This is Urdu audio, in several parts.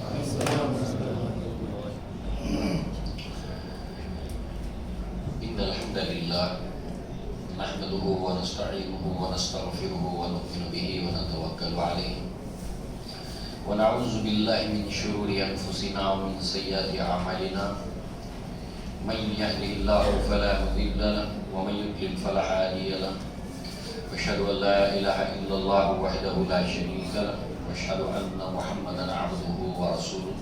إن الحمد لله نحمده ونستعينه ونستغفره ونؤمن به ونتوكل عليه ونعوذ بالله من شرور أنفسنا ومن سيئات أعمالنا من يهده الله فلا مضل له ومن يضلل فلا هادي له وأشهد أن لا إله إلا الله وحده لا شريك له وأشهد أن محمدا عبده ورسوله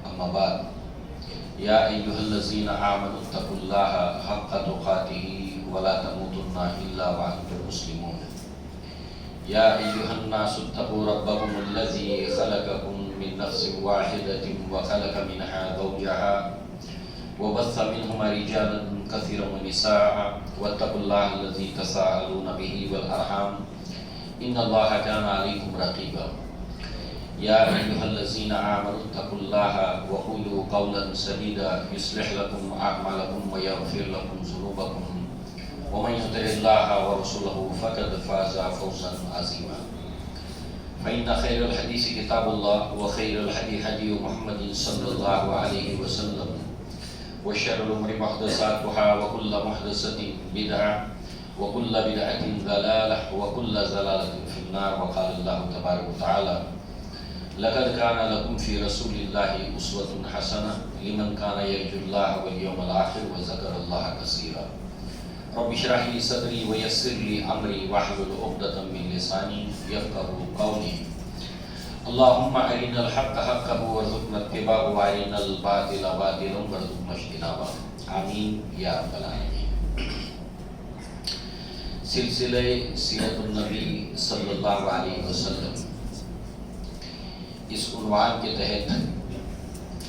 أما بعد يا أيها الذين آمنوا اتقوا الله حق تقاته ولا تموتن إلا وأنتم مسلمون يا أيها الناس اتقوا ربكم الذي خلقكم من نفس واحدة وخلق منها زوجها وبث منهما رجالا كثيرا ونساء واتقوا الله الذي تساءلون به والأرحام إن الله كان عليكم رقيبا يا أيها الذين آمنوا اتقوا الله وقولوا قولا سديدا يصلح لكم أعمالكم ويغفر لكم ذنوبكم ومن يطع الله ورسوله فقد فاز فوزا عظيما فإن خير الحديث كتاب الله وخير الهدي هدي محمد صلى الله عليه وسلم وشر الأمور محدثاتها وكل محدثة بدعة وكل بدعة ضلالة وكل ضلالة في النار وقال الله تبارك وتعالى لقد كان لكم في رسول الله أسوة حسنة لمن كان يرجو الله واليوم الآخر وذكر الله كثيرا رب اشرح لي صدري ويسر لي أمري واحلل عقدة من لساني يفقهوا قولي اللهم أرنا الحق حقا وارزقنا اتباعه وأرنا الباطل باطلا وارزقنا اجتنابه آمین یا رب العالمین۔ سلسلہ سیرت النبی صلی اللہ علیہ وسلم اس عنوان کے تحت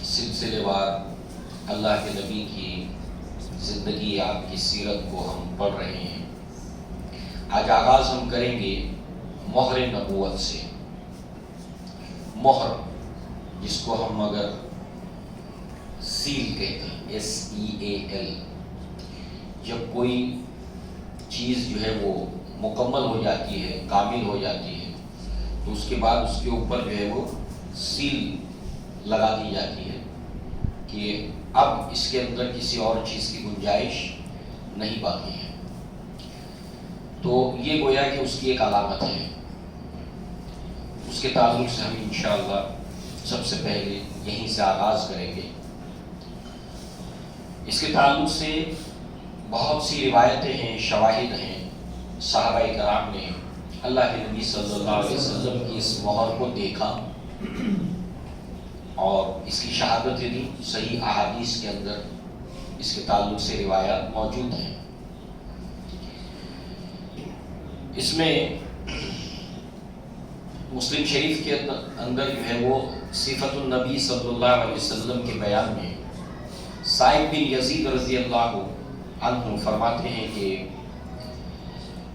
سلسلے وار اللہ کے نبی کی زندگی آپ کی سیرت کو ہم پڑھ رہے ہیں۔ آج آغاز ہم کریں گے مہر نبوت سے۔ مہر جس کو ہم اگر سیل کہتے ہیں SEAL، جب کوئی چیز جو ہے وہ مکمل ہو جاتی ہے، کامل ہو جاتی ہے، تو اس کے بعد اس کے اوپر جو ہے وہ سیل لگا دی جاتی ہے کہ اب اس کے اندر کسی اور چیز کی گنجائش نہیں باقی ہے۔ تو یہ گویا کہ اس کی ایک علامت ہے۔ اس کے تعلق سے ہم انشاءاللہ سب سے پہلے یہیں سے آغاز کریں گے۔ اس کے تعلق سے بہت سی روایتیں ہیں، شواہد ہیں۔ صحابہ کرام نے اللہ کے نبی صلی اللہ علیہ وسلم کی اس مہر کو دیکھا اور اس کی شہادتیں دی۔ صحیح احادیث کے اندر اس کے تعلق سے روایات موجود ہیں۔ اس میں مسلم شریف کے اندر جو ہے وہ صفت النبی صلی اللہ علیہ وسلم کے بیان میں سعید بن یزید رضی اللہ عنہ فرماتے ہیں کہ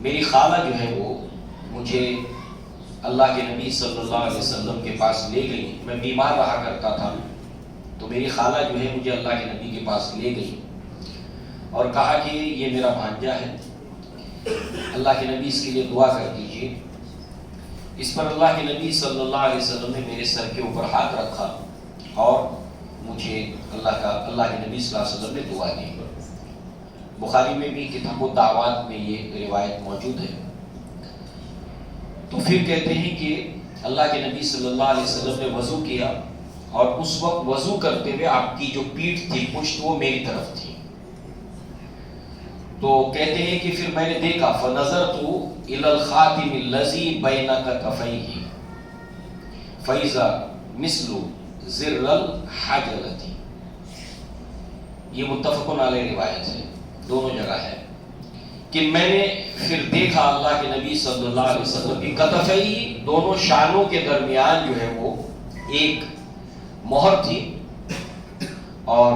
میری خالہ جو ہے وہ مجھے اللہ کے نبی صلی اللہ علیہ وسلم کے پاس لے گئی۔ میں بیمار رہا کرتا تھا تو میری خالہ جو ہے مجھے اللہ کے نبی کے پاس لے گئی اور کہا کہ یہ میرا بھانجا ہے، اللہ کے نبی اس کے لیے دعا کر دیجیے۔ اس پر اللہ کے نبی صلی اللہ علیہ وسلم نے میرے سر کے اوپر ہاتھ رکھا اور مجھے اللہ کے نبی صلی اللہ علیہ وسلم نے دعا دی۔ بخاری میں بھی کتاب الدعوات میں یہ روایت موجود ہے۔ تو پھر کہتے ہیں کہ اللہ کے نبی صلی اللہ علیہ وسلم نے وضو کیا اور اس وقت وضو کرتے ہوئے آپ کی جو پیٹھ تھی، پشت، وہ میری طرف تھی۔ تو کہتے ہیں کہ پھر میں نے دیکھا فَنَظَرْتُ إِلَى الْخَاتِمِ الَّذِي بَيْنَ كَتَفَيْهِ فَإِذَا مِثْلُ زِرَّ الْحَجَلَةِ۔ یہ متفقن علیہ روایت ہے، دونوں جگہ ہے کہ میں نے پھر دیکھا اللہ کے نبی صلی اللہ علیہ وسلم کی کتفئی، دونوں شانوں کے درمیان جو ہے وہ ایک مہر تھی اور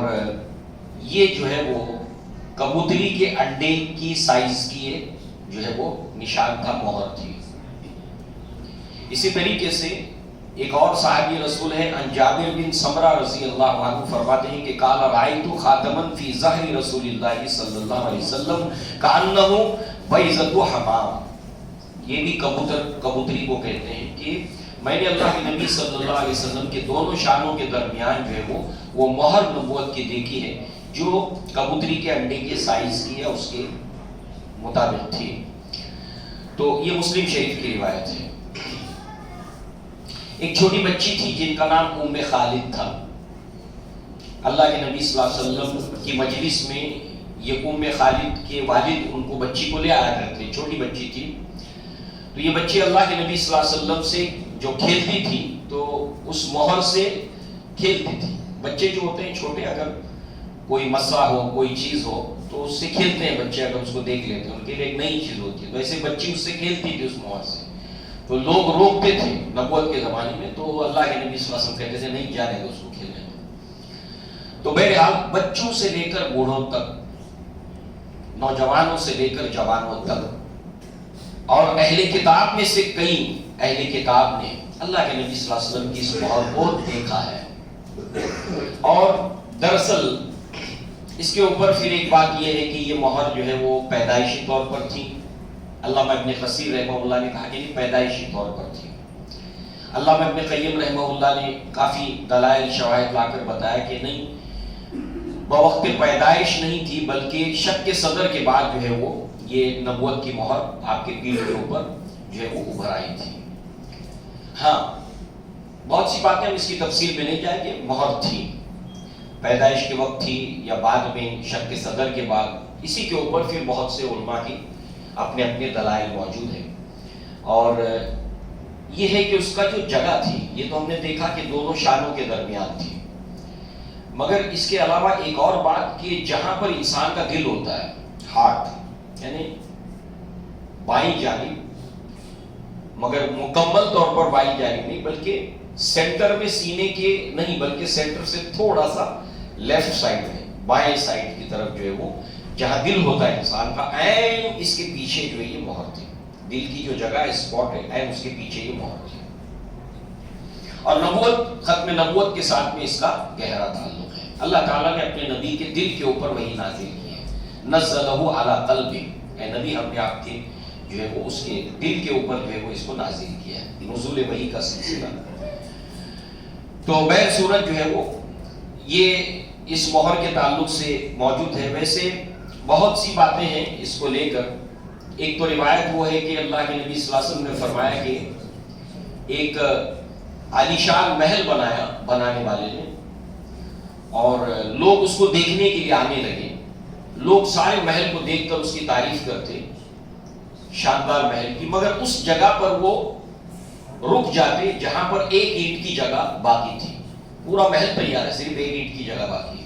یہ جو ہے وہ کبوتری کے انڈے کی سائز کی جو ہے وہ نشان تھا، مہر تھی۔ اسی طریقے سے ایک اور صحابی رسول ہے عن جابر بن سمرہ رضی اللہ عنہ فرماتے ہیں کہ قال رأيت خاتما في ظهر رسول اللہ صلی اللہ علیہ وسلم كأنه بيضة حمام۔ یہ بھی کبوتری کو کہتے ہیں کہ میں نے اللہ کے نبی صلی اللہ علیہ وسلم کے دونوں شانوں کے درمیان جو ہے وہ مہر نبوت کی دیکھی ہے جو کبوتری کے انڈے کے سائز کی ہے اس کے مطابق تھی. تو یہ مسلم شریف کی روایت ہے. ایک چھوٹی بچی تھی جن کا نام ام خالد تھا. اللہ کے نبی صلی اللہ علیہ وسلم کی مجلس میں یہ ام خالد کے والد ان کو بچی کو لے آیا کرتے. چھوٹی بچی تھی تو یہ بچی اللہ کے نبی صلی اللہ علیہ وسلم سے جو کھیلتی تھی تو اس مہر سے کھیلتی تھی. بچے جو ہوتے ہیں چھوٹے اگر کوئی مسئلہ ہو کوئی چیز ہو تو اس سے کھیلتے ہیں بچے, اگر اس کو دیکھ لیتے ہیں ان کے لیے ایک نئی چیز ہوتی ہے. تو ایسے بچی اس سے کھیلتی تھی اس مہر سے. تو لوگ روکتے تھے نبوت کے زمانے میں, تو اللہ کے نبی صلی اللہ علیہ وسلم کہتے تھے نہیں جانے دو اس کو کھیلنے دو. تو بہرحال بچوں سے لے کر بوڑھوں تک, نوجوانوں سے لے کر جوانوں تک, اور اہل کتاب میں سے کئی اہل کتاب نے اللہ کے نبی صلی اللہ علیہ وسلم کی اس مہر کو دیکھا ہے. اور دراصل اس کے اوپر پھر ایک بات یہ ہے کہ یہ مہر جو ہے وہ پیدائشی طور پر تھی. علامہ ابن کثیر رحمہ اللہ نے کہا کہ یہ پیدائشی طور پر تھی. علامہ ابن قیم رحمہ اللہ نے کافی دلائل شواہد لا کر بتایا کہ نہیں, بوقت پیدائش نہیں تھی بلکہ شک کے صدر کے بعد جو ہے وہ یہ نبوت کی مہر آپ کے پیٹھ کے اوپر جو ہے وہ ابھر آئی تھی. ہاں بہت سی باتیں ہم اس کی تفصیل میں نہیں جائیں گے. مہر تھی, پیدائش کے وقت تھی یا بعد میں شک کے صدر کے بعد, اسی کے اوپر پھر بہت سے علماء کی اپنے اپنے دلائل موجود ہیں. اور یہ ہے کہ اس کا جو جگہ تھی, یہ تو ہم نے دیکھا کہ دونوں شانوں کے درمیان تھی, مگر اس کے علاوہ ایک اور بات کہ جہاں پر انسان کا دل ہوتا ہے, ہارٹ, یعنی بائیں جانب, مگر مکمل طور پر بائیں جانب نہیں بلکہ سینٹر میں سینے کے نہیں بلکہ سینٹر سے تھوڑا سا لیفٹ سائڈ میں, بائیں سائڈ کی طرف جو ہے وہ جہاں دل ہوتا ہے انسان کا, عین اس کے پیچھے جو ہے یہ مہر تھی. دل کی جو جگہ اسپاٹ ہے عین اس کے پیچھے یہ مہر تھی. اور نبوت, ختم نبوت کے ساتھ میں اس کا گہرا تعلق ہے. اللہ تعالیٰ نے اپنے نبی کے دل کے اوپر وحی نازل کی ہے. نزلہ علی قلبہ, اے نبی ہم نے آپ کے جو ہے وہ اس کے دل کے اوپر جو ہے وہ اس کو نازل کیا ہے. نزول وحی کا سلسلہ. تو بہر صورت جو ہے وہ یہ اس مہر کے تعلق سے موجود ہے. ویسے بہت سی باتیں ہیں اس کو لے کر. ایک تو روایت وہ ہے کہ اللہ کے نبی صلی اللہ علیہ وسلم نے فرمایا کہ ایک عالیشان محل بنانے والے نے, اور لوگ اس کو دیکھنے کے لیے آنے لگے. لوگ سارے محل کو دیکھ کر اس کی تعریف کرتے, شاندار محل کی, مگر اس جگہ پر وہ رک جاتے جہاں پر ایک اینٹ کی جگہ باقی تھی. پورا محل تیار ہے, صرف ایک اینٹ کی جگہ باقی ہے.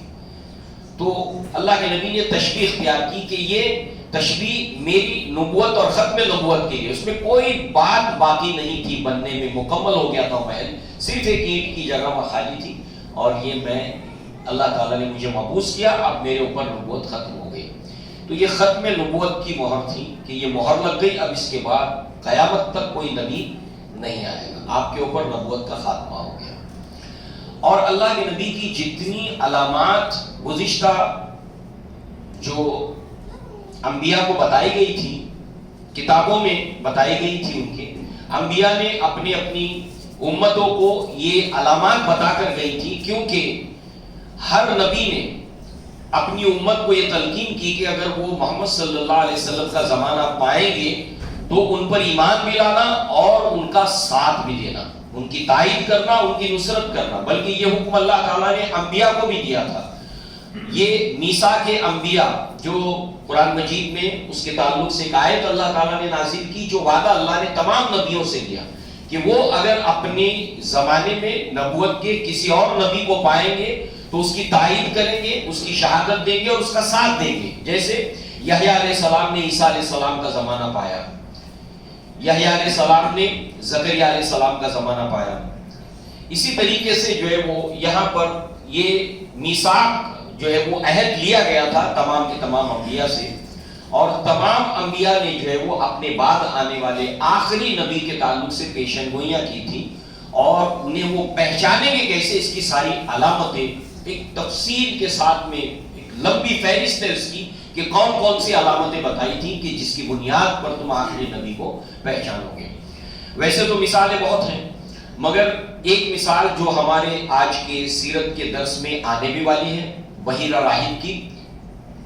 تو اللہ کے نبی نے تشبیہ اختیار کی کہ یہ تشبیہ میری نبوت اور ختم نبوت کے لیے, اس میں کوئی بات باقی نہیں تھی بننے میں, مکمل ہو گیا تھا محل, صرف ایک اینٹ کی جگہ وہاں خالی تھی, اور یہ میں اللہ تعالیٰ نے مجھے مبعوث کیا, اب میرے اوپر نبوت ختم ہو گئی. تو یہ ختم نبوت کی مہر تھی کہ یہ مہر لگ گئی, اب اس کے بعد قیامت تک کوئی نبی نہیں آئے گا, آپ کے اوپر نبوت کا خاتمہ ہو گیا. اور اللہ کے نبی کی جتنی علامات گزشتہ جو انبیاء کو بتائی گئی تھی, کتابوں میں بتائی گئی تھی, ان کے انبیاء نے اپنی اپنی امتوں کو یہ علامات بتا کر گئی تھی, کیونکہ ہر نبی نے اپنی امت کو یہ تلقین کی کہ اگر وہ محمد صلی اللہ علیہ وسلم کا زمانہ پائیں گے تو ان پر ایمان بھی لانا اور ان کا ساتھ بھی دینا, ان کی تائید کرنا, ان کی نصرت کرنا. بلکہ یہ حکم اللہ تعالیٰ نے انبیاء کو بھی دیا تھا. یہ میثاق انبیاء جو قرآن مجید میں اس کے تعلق سے ایک آیت اللہ تعالیٰ نے نازل کی, جو وعدہ اللہ نے تمام نبیوں سے کیا کہ وہ اگر اپنے زمانے میں نبوت کے کسی اور نبی کو پائیں گے تو اس کی تائید کریں گے, اس کی شہادت دیں گے اور اس کا ساتھ دیں گے. جیسے یحییٰ علیہ السلام نے عیسیٰ علیہ السلام کا زمانہ پایا, یحییٰ علیہ السلام نے زکریا علیہ السلام کا زمانہ پایا. اسی طریقے سے جو ہے وہ یہاں پر یہ میثاق جو ہے وہ عہد لیا گیا تھا تمام کے تمام انبیاء سے, اور تمام انبیاء نے جو ہے وہ اپنے بعد آنے والے آخری نبی کے تعلق سے پیشن گوئیاں کی تھی, اور انہیں وہ پہچانیں گے کیسے, اس کی ساری علامتیں ایک تفصیل کے ساتھ میں ایک لمبی فہرست ہے اس کی کہ کون کون سی علامتیں بتائی تھی کہ جس کی بنیاد پر تم آخری نبی کو پہچانو گے. ویسے تو مثالیں بہت ہیں, مگر ایک مثال جو ہمارے آج کے سیرت کے درس میں آنے بھی والی ہے بحیرہ راہب کی،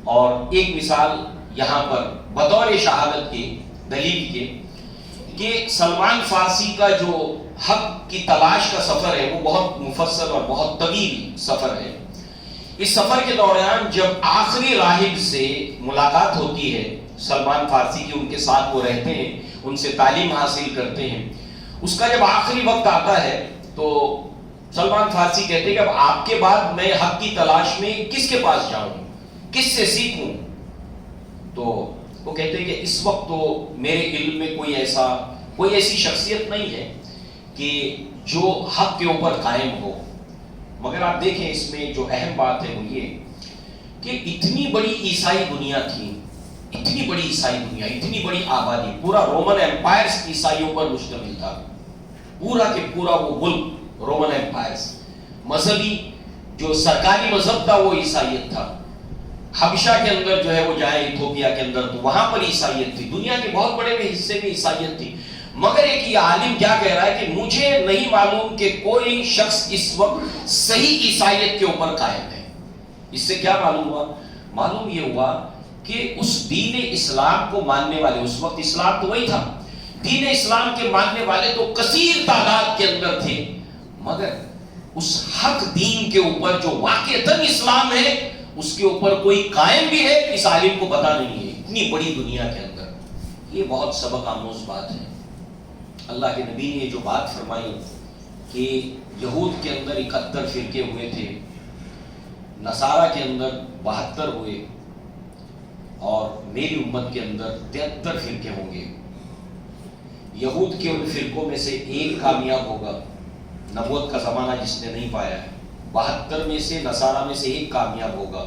اور ایک مثال یہاں پر بطور شہادت کے دلیل کے کہ سلمان فارسی کا جو حق کی تلاش کا سفر ہے وہ بہت مفصل اور بہت طویل سفر ہے۔ اس سفر کے دوران جب آخری راہب سے ملاقات ہوتی ہے سلمان فارسی کی، ان کے ساتھ وہ رہتے ہیں، ان سے تعلیم حاصل کرتے ہیں، اس کا جب آخری وقت آتا ہے تو سلمان فارسی کہتے ہیں کہ اب آپ کے بعد میں حق کی تلاش میں کس کے پاس جاؤں، کس سے سیکھوں؟ تو وہ کہتے ہیں کہ اس وقت تو میرے علم میں کوئی ایسی شخصیت نہیں ہے کہ جو حق کے اوپر قائم ہو۔ مگر آپ دیکھیں اس میں جو اہم بات ہے وہ یہ کہ اتنی بڑی عیسائی دنیا تھی، اتنی بڑی عیسائی دنیا، اتنی بڑی آبادی، پورا رومن ایمپائر عیسائیوں پر مشتمل تھا، پورا کہ پورا وہ ملک رومن ایمپائر، مذہبی جو سرکاری مذہب تھا وہ عیسائیت تھا۔ حبشہ کے اندر جو ہے وہ جائیں ایتھوپیا کے اندر تو وہاں پر عیسائیت تھی، دنیا کے بہت بڑے حصے میں عیسائیت تھی۔ مگر ایک یہ عالم کیا کہہ رہا ہے کہ مجھے نہیں معلوم کہ کوئی شخص اس وقت صحیح عیسائیت کے اوپر قائم ہے۔ اس سے کیا معلوم ہوا؟ معلوم یہ ہوا کہ اس دین اسلام کو ماننے والے، اس وقت اسلام تو وہی تھا، دین اسلام کے ماننے والے تو کثیر تعداد کے اندر تھے، مگر اس حق دین کے اوپر جو واقعتاً اسلام ہے اس کے اوپر کوئی قائم بھی ہے اس عالم کو پتہ نہیں ہے، اتنی بڑی دنیا کے اندر۔ یہ بہت سبق آموز بات ہے۔ اللہ کے نبی نے جو بات فرمائی کہ یہود کے اندر 71 فرقے ہوئے تھے، نصارہ کے اندر 72 ہوئے، اور میری امت کے اندر 73 فرقے ہوں گے۔ یہود کے ان فرقوں میں سے ایک کامیاب ہوگا، نبوت کا زمانہ جس نے نہیں پایا ہے، 72 میں سے نصارہ میں سے ایک کامیاب ہوگا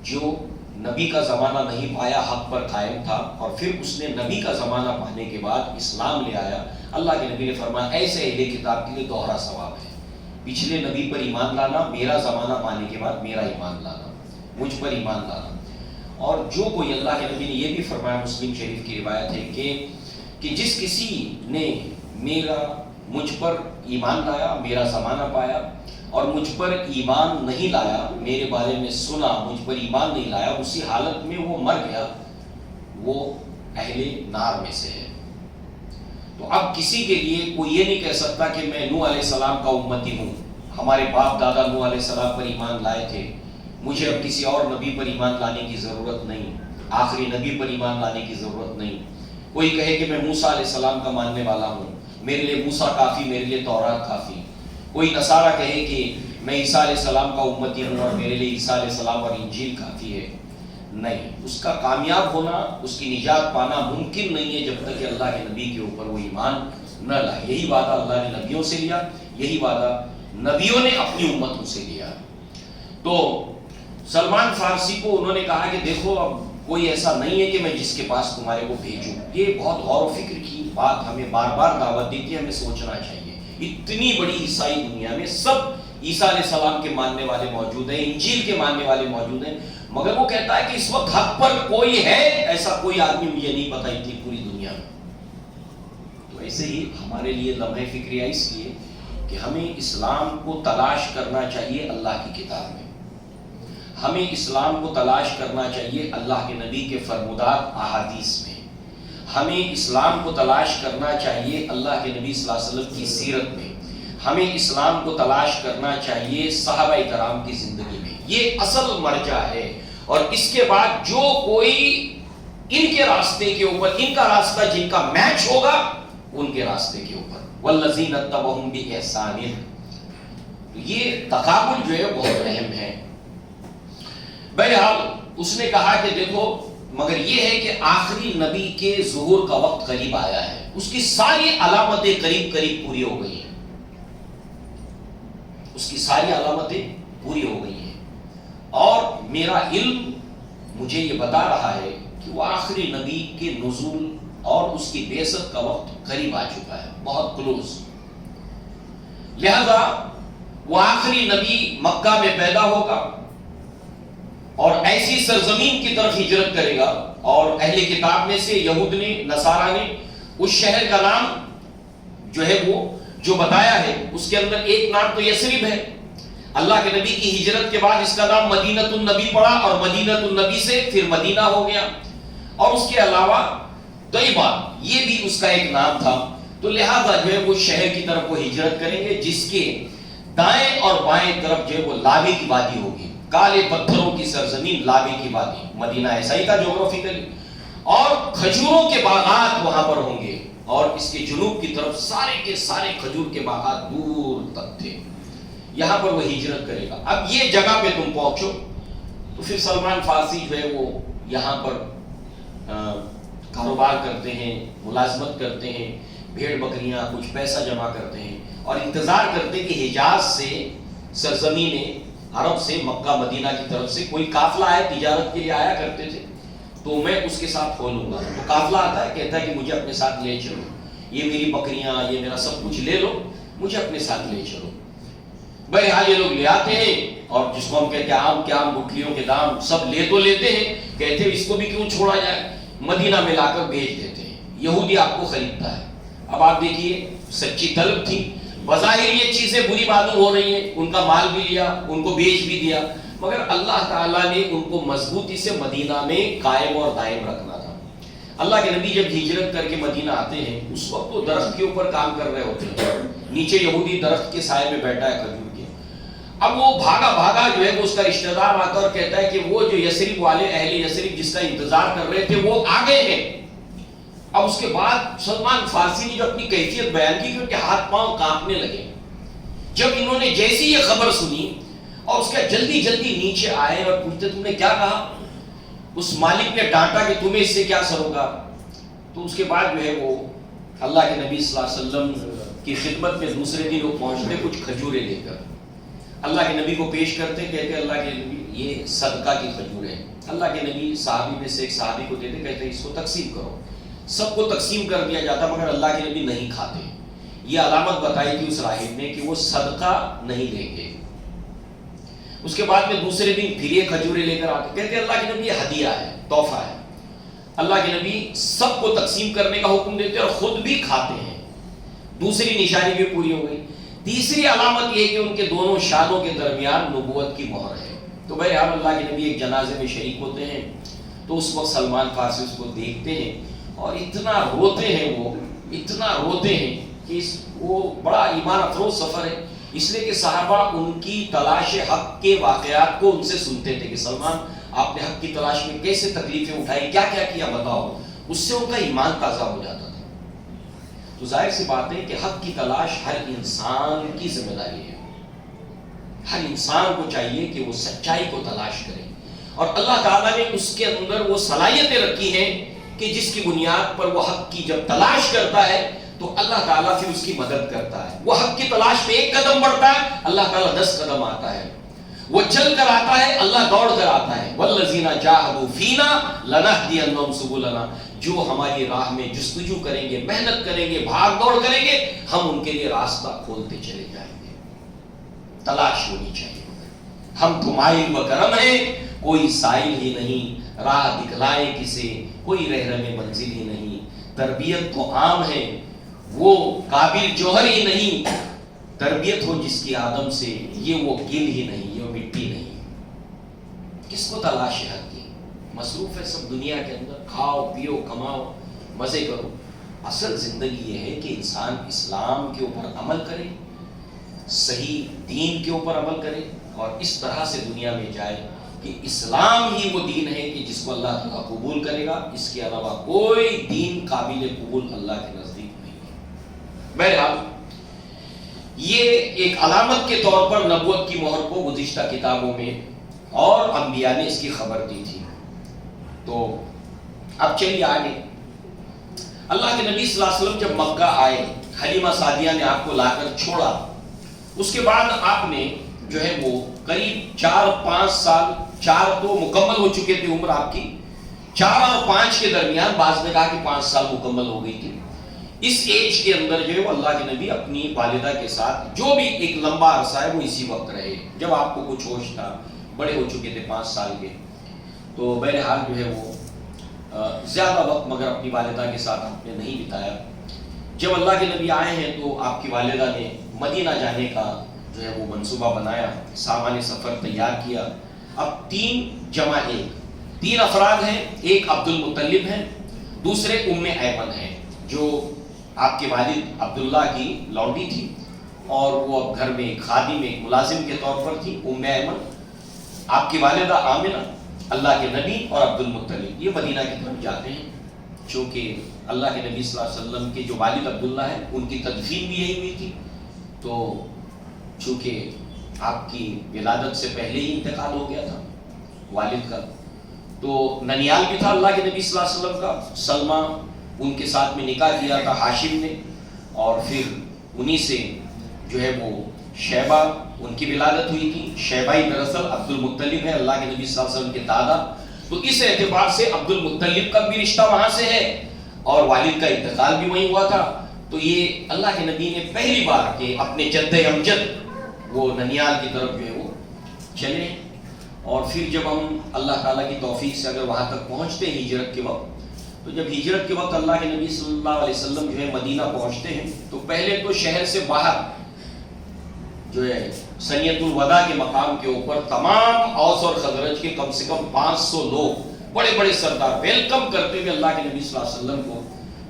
جو نبی کا زمانہ نہیں پایا، حق پر قائم تھا، اور پھر اس نے نبی کا زمانہ پانے کے بعد اسلام لے آیا۔ اللہ کے نبی نے فرمایا ایسے اہل کتاب کے لیے دوہرا ثواب ہے، پچھلے نبی پر ایمان لانا، میرا زمانہ پانے کے بعد میرا ایمان لانا، مجھ پر ایمان لانا۔ اور جو کوئی، اللہ کے نبی نے یہ بھی فرمایا، مسلم شریف کی روایت ہے کہ جس کسی نے مجھ پر ایمان لایا، میرا زمانہ پایا، اور مجھ پر ایمان نہیں لایا، میرے بارے میں سنا، مجھ پر ایمان نہیں لایا، اسی حالت میں وہ مر گیا، وہ اہل نار میں سے ہے۔ تو اب کسی کے لیے کوئی یہ نہیں کہہ سکتا کہ میں نوح علیہ السلام کا امتی ہوں، ہمارے باپ دادا نوح علیہ السلام پر ایمان لائے تھے، مجھے اب کسی اور نبی پر ایمان لانے کی ضرورت نہیں، آخری نبی پر ایمان لانے کی ضرورت نہیں۔ کوئی کہے کہ میں موسیٰ علیہ السلام کا ماننے والا ہوں، میرے لیے موسیٰ کافی، میرے لیے تورات کافی۔ کوئی نصارہ کہے کہ میں عیسیٰ علیہ السلام کا امتی ہوں اور میرے لیے عیسیٰ علیہ السلام اور انجیل کافی ہے۔ نہیں، اس کا کامیاب ہونا، اس کی نجات پانا ممکن نہیں ہے جب تک کہ اللہ کے نبی کے اوپر وہ ایمان نہ لائے۔ یہی وعدہ اللہ نے نبیوں سے لیا، یہی وعدہ نبیوں نے اپنی امتوں سے لیا۔ تو سلمان فارسی کو انہوں نے کہا کہ دیکھو اب کوئی ایسا نہیں ہے کہ میں جس کے پاس تمہارے کو بھیجوں۔ یہ بہت غور و فکر کی بات ہمیں بار بار دعوت دیتی ہے، ہمیں سوچنا چاہیے۔ اتنی بڑی عیسائی دنیا میں سب عیسیٰ علیہ السلام کے ماننے والے موجود ہیں، انجیل کے ماننے والے موجود ہیں، مگر وہ کہتا ہے کہ اس وقت حق پر کوئی ہے، ایسا کوئی آدمی مجھے نہیں پتا اتنی پوری دنیا میں۔ تو ایسے ہی ہمارے لیے لمحہ فکریہ اس لیے کہ ہمیں اسلام کو تلاش کرنا چاہیے اللہ کی کتاب میں، ہمیں اسلام کو تلاش کرنا چاہیے اللہ کے نبی کے فرمودات احادیث میں، ہمیں اسلام کو تلاش کرنا چاہیے اللہ کے نبی صلی اللہ علیہ وسلم کی سیرت میں، ہمیں اسلام کو تلاش کرنا چاہیے صحابہ کرام کی زندگی میں۔ یہ اصل مرجع ہے، اور اس کے بعد جو کوئی ان کے راستے کے اوپر، ان کا راستہ جن کا میچ ہوگا ان کے راستے کے اوپر، والذین اتبعوہم بإحسان، یہ تقابل جو ہے بہت اہم ہے۔ بہرحال اس نے کہا کہ دیکھو، مگر یہ ہے کہ آخری نبی کے ظہور کا وقت قریب آیا ہے، اس کی ساری علامتیں قریب قریب پوری ہو گئی ہیں، اس کی ساری علامتیں پوری ہو گئی ہیں، اور میرا علم مجھے یہ بتا رہا ہے کہ وہ آخری نبی کے نزول اور اس کی بعثت کا وقت قریب آ چکا ہے، بہت کلوز۔ لہذا وہ آخری نبی مکہ میں پیدا ہوگا اور ایسی سرزمین کی طرف ہجرت کرے گا، اور اہل کتاب میں سے یہود نے، نصارہ نے اس شہر کا نام جو ہے وہ جو بتایا ہے اس کے اندر ایک نام تو یثرب ہے. اللہ کے نبی کی ہجرت کے بعد اس کا نام مدینۃ النبی پڑا اور مدینۃ النبی سے پھر مدینہ ہو گیا. اور اس کے علاوہ طیبہ یہ بھی اس کا ایک نام تھا. تو لہذا جو ہے وہ شہر کی طرف وہ ہجرت کریں گے جس کے دائیں اور بائیں طرف جو ہے وہ لابے کی وادی ہوگی, کالے پتھروں کی سرزمین لابے کی وادی. مدینہ ایسا ہی تھا جغرافیکلی, اور کھجوروں کے باغات وہاں پر ہوں گے, اور اس کے جنوب کی طرف سارے کے سارے کھجور کے باغات دور تک تھے. یہاں پر وہ ہجرت کرے گا. اب یہ جگہ پہ تم پہنچو تو پھر سلمان فارسی جو ہے وہ یہاں پر کاروبار کرتے ہیں, ملازمت کرتے ہیں, بھیڑ بکریاں کچھ پیسہ جمع کرتے ہیں اور انتظار کرتے ہیں کہ حجاز سے سرزمین عرب سے مکہ مدینہ کی طرف سے کوئی قافلہ آئے, تجارت کے لیے آیا کرتے تھے, تو میں اس کے ساتھ کھولوں گا. تو قافلہ آتا ہے, کہتا ہے کہ مجھے اپنے ساتھ لے چلو, یہ میری بکریاں یہ میرا سب کچھ لے لو, مجھے اپنے ساتھ لے چلو. بہرحال یہ لوگ لے آتے ہیں اور جس کو ہم کہتے ہیں آم کے آم, گٹھلیوں کے دام, سب لے تو لیتے ہیں, کہتے ہیں اس کو بھی کیوں چھوڑا جائے, مدینہ میں لا کر بیچ دیتے ہیں. یہودی آپ کو خریدتا ہے. اب آپ دیکھیے سچی طلب تھی, بظاہر یہ چیزیں بری معلوم ہو رہی ہیں, ان کا مال بھی لیا, ان کو بیچ بھی دیا, مگر اللہ تعالیٰ نے ان کو مضبوطی سے مدینہ میں قائم اور دائم رکھنا تھا. اللہ کے نبی جب ہجرت کر کے مدینہ آتے ہیں اس وقت وہ درخت کے اوپر کام کر رہے ہوتے ہیں, نیچے یہودی درخت کے سائے میں بیٹھا ہے کھجور کے. اب وہ بھاگا جو ہے وہ اس کا رشتہ دار آتا اور کہتا ہے کہ وہ جو یثرب والے اہل یثرب جس کا انتظار کر رہے تھے وہ آ گئے ہیں. اب اس کے بعد سلمان فارسی نے جو اپنی کیفیت بیان کی کہ ان کے ہاتھ پاؤں کانپنے لگے جب انہوں نے جیسی یہ خبر سنی, اور اس کا جلدی نیچے آئے اور پوچھتے تم نے کیا کہا. اس مالک نے ڈانٹا کہ تمہیں اس سے کیا سروگا. تو اس کے بعد جو ہے وہ اللہ کے نبی صلی اللہ علیہ وسلم کی خدمت میں دوسرے دن وہ پہنچتے کچھ کھجوریں لے کر, اللہ کے نبی کو پیش کرتے, کہتے اللہ کے نبی یہ صدقہ کی کھجور ہے. اللہ کے نبی صحابی میں سے ایک صحابی کو دیتے, کہتے اس کو تقسیم کرو. سب کو تقسیم کر دیا جاتا مگر اللہ کے نبی نہیں کھاتے. یہ علامت بتائی تھی اس راہب نے کہ وہ صدقہ نہیں لیں گے. اس کے بعد میں دوسرے دن پھر یہ کھجوریں لے کر آتے, کہتے اللہ کے نبی یہ ہدیہ ہے, تحفہ ہے. اللہ کے نبی سب کو تقسیم کرنے کا حکم دیتے اور خود بھی کھاتے ہیں. دوسری نشانی بھی پوری ہو گئی. تیسری علامت یہ کہ ان کے دونوں شانوں کے درمیان نبوت کی مہر ہے. تو بہرحال اللہ کے نبی ایک جنازے میں شریک ہوتے ہیں, تو اس وقت سلمان فارسی اس کو دیکھتے ہیں اور اتنا روتے ہیں کہ وہ بڑا ایمان افروز سفر ہے. اس لیے کہ صحابہ ان کی تلاش حق کے واقعات کو ان سے سنتے تھے کہ سلمان آپ نے حق کی تلاش میں کیسے تکلیفیں اٹھائی, کیا کیا کیا بتاؤ. اس سے ان کا ایمان تازہ ہو جاتا تھا. تو ظاہر سی بات ہے کہ حق کی تلاش ہر انسان کی ذمہ داری ہے. ہر انسان کو چاہیے کہ وہ سچائی کو تلاش کرے, اور اللہ تعالیٰ نے اس کے اندر وہ صلاحیتیں رکھی ہیں کہ جس کی بنیاد پر وہ حق کی جب تلاش کرتا ہے تو اللہ تعالیٰ پھر اس کی مدد کرتا ہے. وہ حق کی تلاش میں ایک قدم بڑھتا ہے, اللہ تعالیٰ 10 قدم آتا ہے. وہ چل کر آتا ہے, اللہ دوڑ کر آتا ہے. والذین جاہدوا فینا لنہدینہم سبلنا, جو ہماری راہ میں جستجو کریں گے, محنت کریں گے, بھاگ دوڑ کریں گے, ہم ان کے لیے راستہ کھولتے چلے جائیں گے. تلاش ہونی چاہیے. ہم تمہاری وکرم ہیں, کوئی سائل ہی نہیں, راہ دکھلائے کسے, کوئی رہنم منزل ہی نہیں. تربیت تو عام ہے, وہ قابل جوہر ہی نہیں. تربیت ہو جس کی آدم سے, یہ وہ گل ہی نہیں, یہ مٹی نہیں. کس کو تلاش ہے کی؟ مصروف ہے سب دنیا کے اندر, کھاؤ پیو کماؤ مزے کرو. اصل زندگی یہ ہے کہ انسان اسلام کے اوپر عمل کرے, صحیح دین کے اوپر عمل کرے, اور اس طرح سے دنیا میں جائے کہ اسلام ہی وہ دین ہے کہ جس کو اللہ تعالیٰ قبول کرے گا. اس کے علاوہ کوئی دین قابل قبول اللہ کے نزدیک نہیں ہے. بہرحال یہ ایک علامت کے طور پر نبوت کی مہر کو گزشتہ کتابوں میں اور انبیاء نے اس کی خبر دی تھی. تو اب چلیے آگے. اللہ کے نبی صلی اللہ علیہ وسلم جب مکہ آئے, حلیمہ سعدیہ نے آپ کو لا کر چھوڑا. اس کے بعد آپ نے جو ہے وہ قریب 4-5 سال, 4 تو مکمل ہو چکے تھے عمر آپ کی, 4 اور 5 کے درمیان, بعض نے کہا کہ 5 سال مکمل ہو گئی تھی. اس ایج کے اندر جو ہے وہ اللہ کے نبی اپنی والدہ کے ساتھ جو بھی ایک لمبا عرصہ ہے وہ اسی وقت رہے, جب آپ کو کچھ ہوش تھا, بڑے ہو چکے تھے 5 سال کے. تو بہرحال جو ہے وہ زیادہ وقت مگر اپنی والدہ کے ساتھ آپ نے نہیں بتایا. جب اللہ کے نبی آئے ہیں تو آپ کی والدہ نے مدینہ جانے کا جو ہے وہ منصوبہ بنایا، سامان سفر تیار کیا۔ اب 3 افراد ہیں، ایک عبد المطلب ہیں، دوسرے ام ایمن ہیں جو آپ کے والد عبداللہ کی لونڈی تھی، اور وہ اب گھر میں ایک خادم، ایک ملازم کے طور پر تھی۔ ام ایمن، آپ کی والدہ آمنہ، اللہ کے نبی اور عبد المطلب یہ مدینہ کی طرف جاتے ہیں، چونکہ اللہ کے نبی صلی اللہ علیہ وسلم کے جو والد عبداللہ ہیں ان کی تدفین بھی یہی ہوئی تھی، تو چونکہ آپ کی ولادت سے پہلے ہی انتقال ہو گیا تھا والد کا، تو ننیال بھی تھا اللہ کے نبی صلی اللہ علیہ وسلم کا۔ سلمہ ان کے ساتھ میں نکاح کیا تھا ہاشم نے، اور پھر انہی سے جو ہے وہ شیبہ ان کی ولادت ہوئی تھی۔ شیبہ ہی دراصل عبد المطلب ہے، اللہ کے نبی صلی اللہ علیہ وسلم کے دادا، تو اس اعتبار سے عبد المطلب کا بھی رشتہ وہاں سے ہے، اور والد کا انتقال بھی وہیں ہوا تھا۔ تو یہ اللہ کے نبی نے پہلی بار کہ اپنے جد امجد وہ ننیال کی طرف جو ہے وہ چلے، اور پھر جب ہم اللہ تعالیٰ کی توفیق سے اگر وہاں تک پہنچتے ہیں ہجرت کے وقت، تو جب ہجرت کے وقت اللہ کے نبی صلی اللہ علیہ وسلم جو ہے مدینہ پہنچتے ہیں، تو پہلے تو شہر سے باہر جو ہے سنیت الوداع کے مقام کے اوپر تمام اوس اور خزرج کے کم سے کم 500 لوگ بڑے بڑے سردار ویلکم کرتے ہوئے اللہ کے نبی صلی اللہ علیہ وسلم کو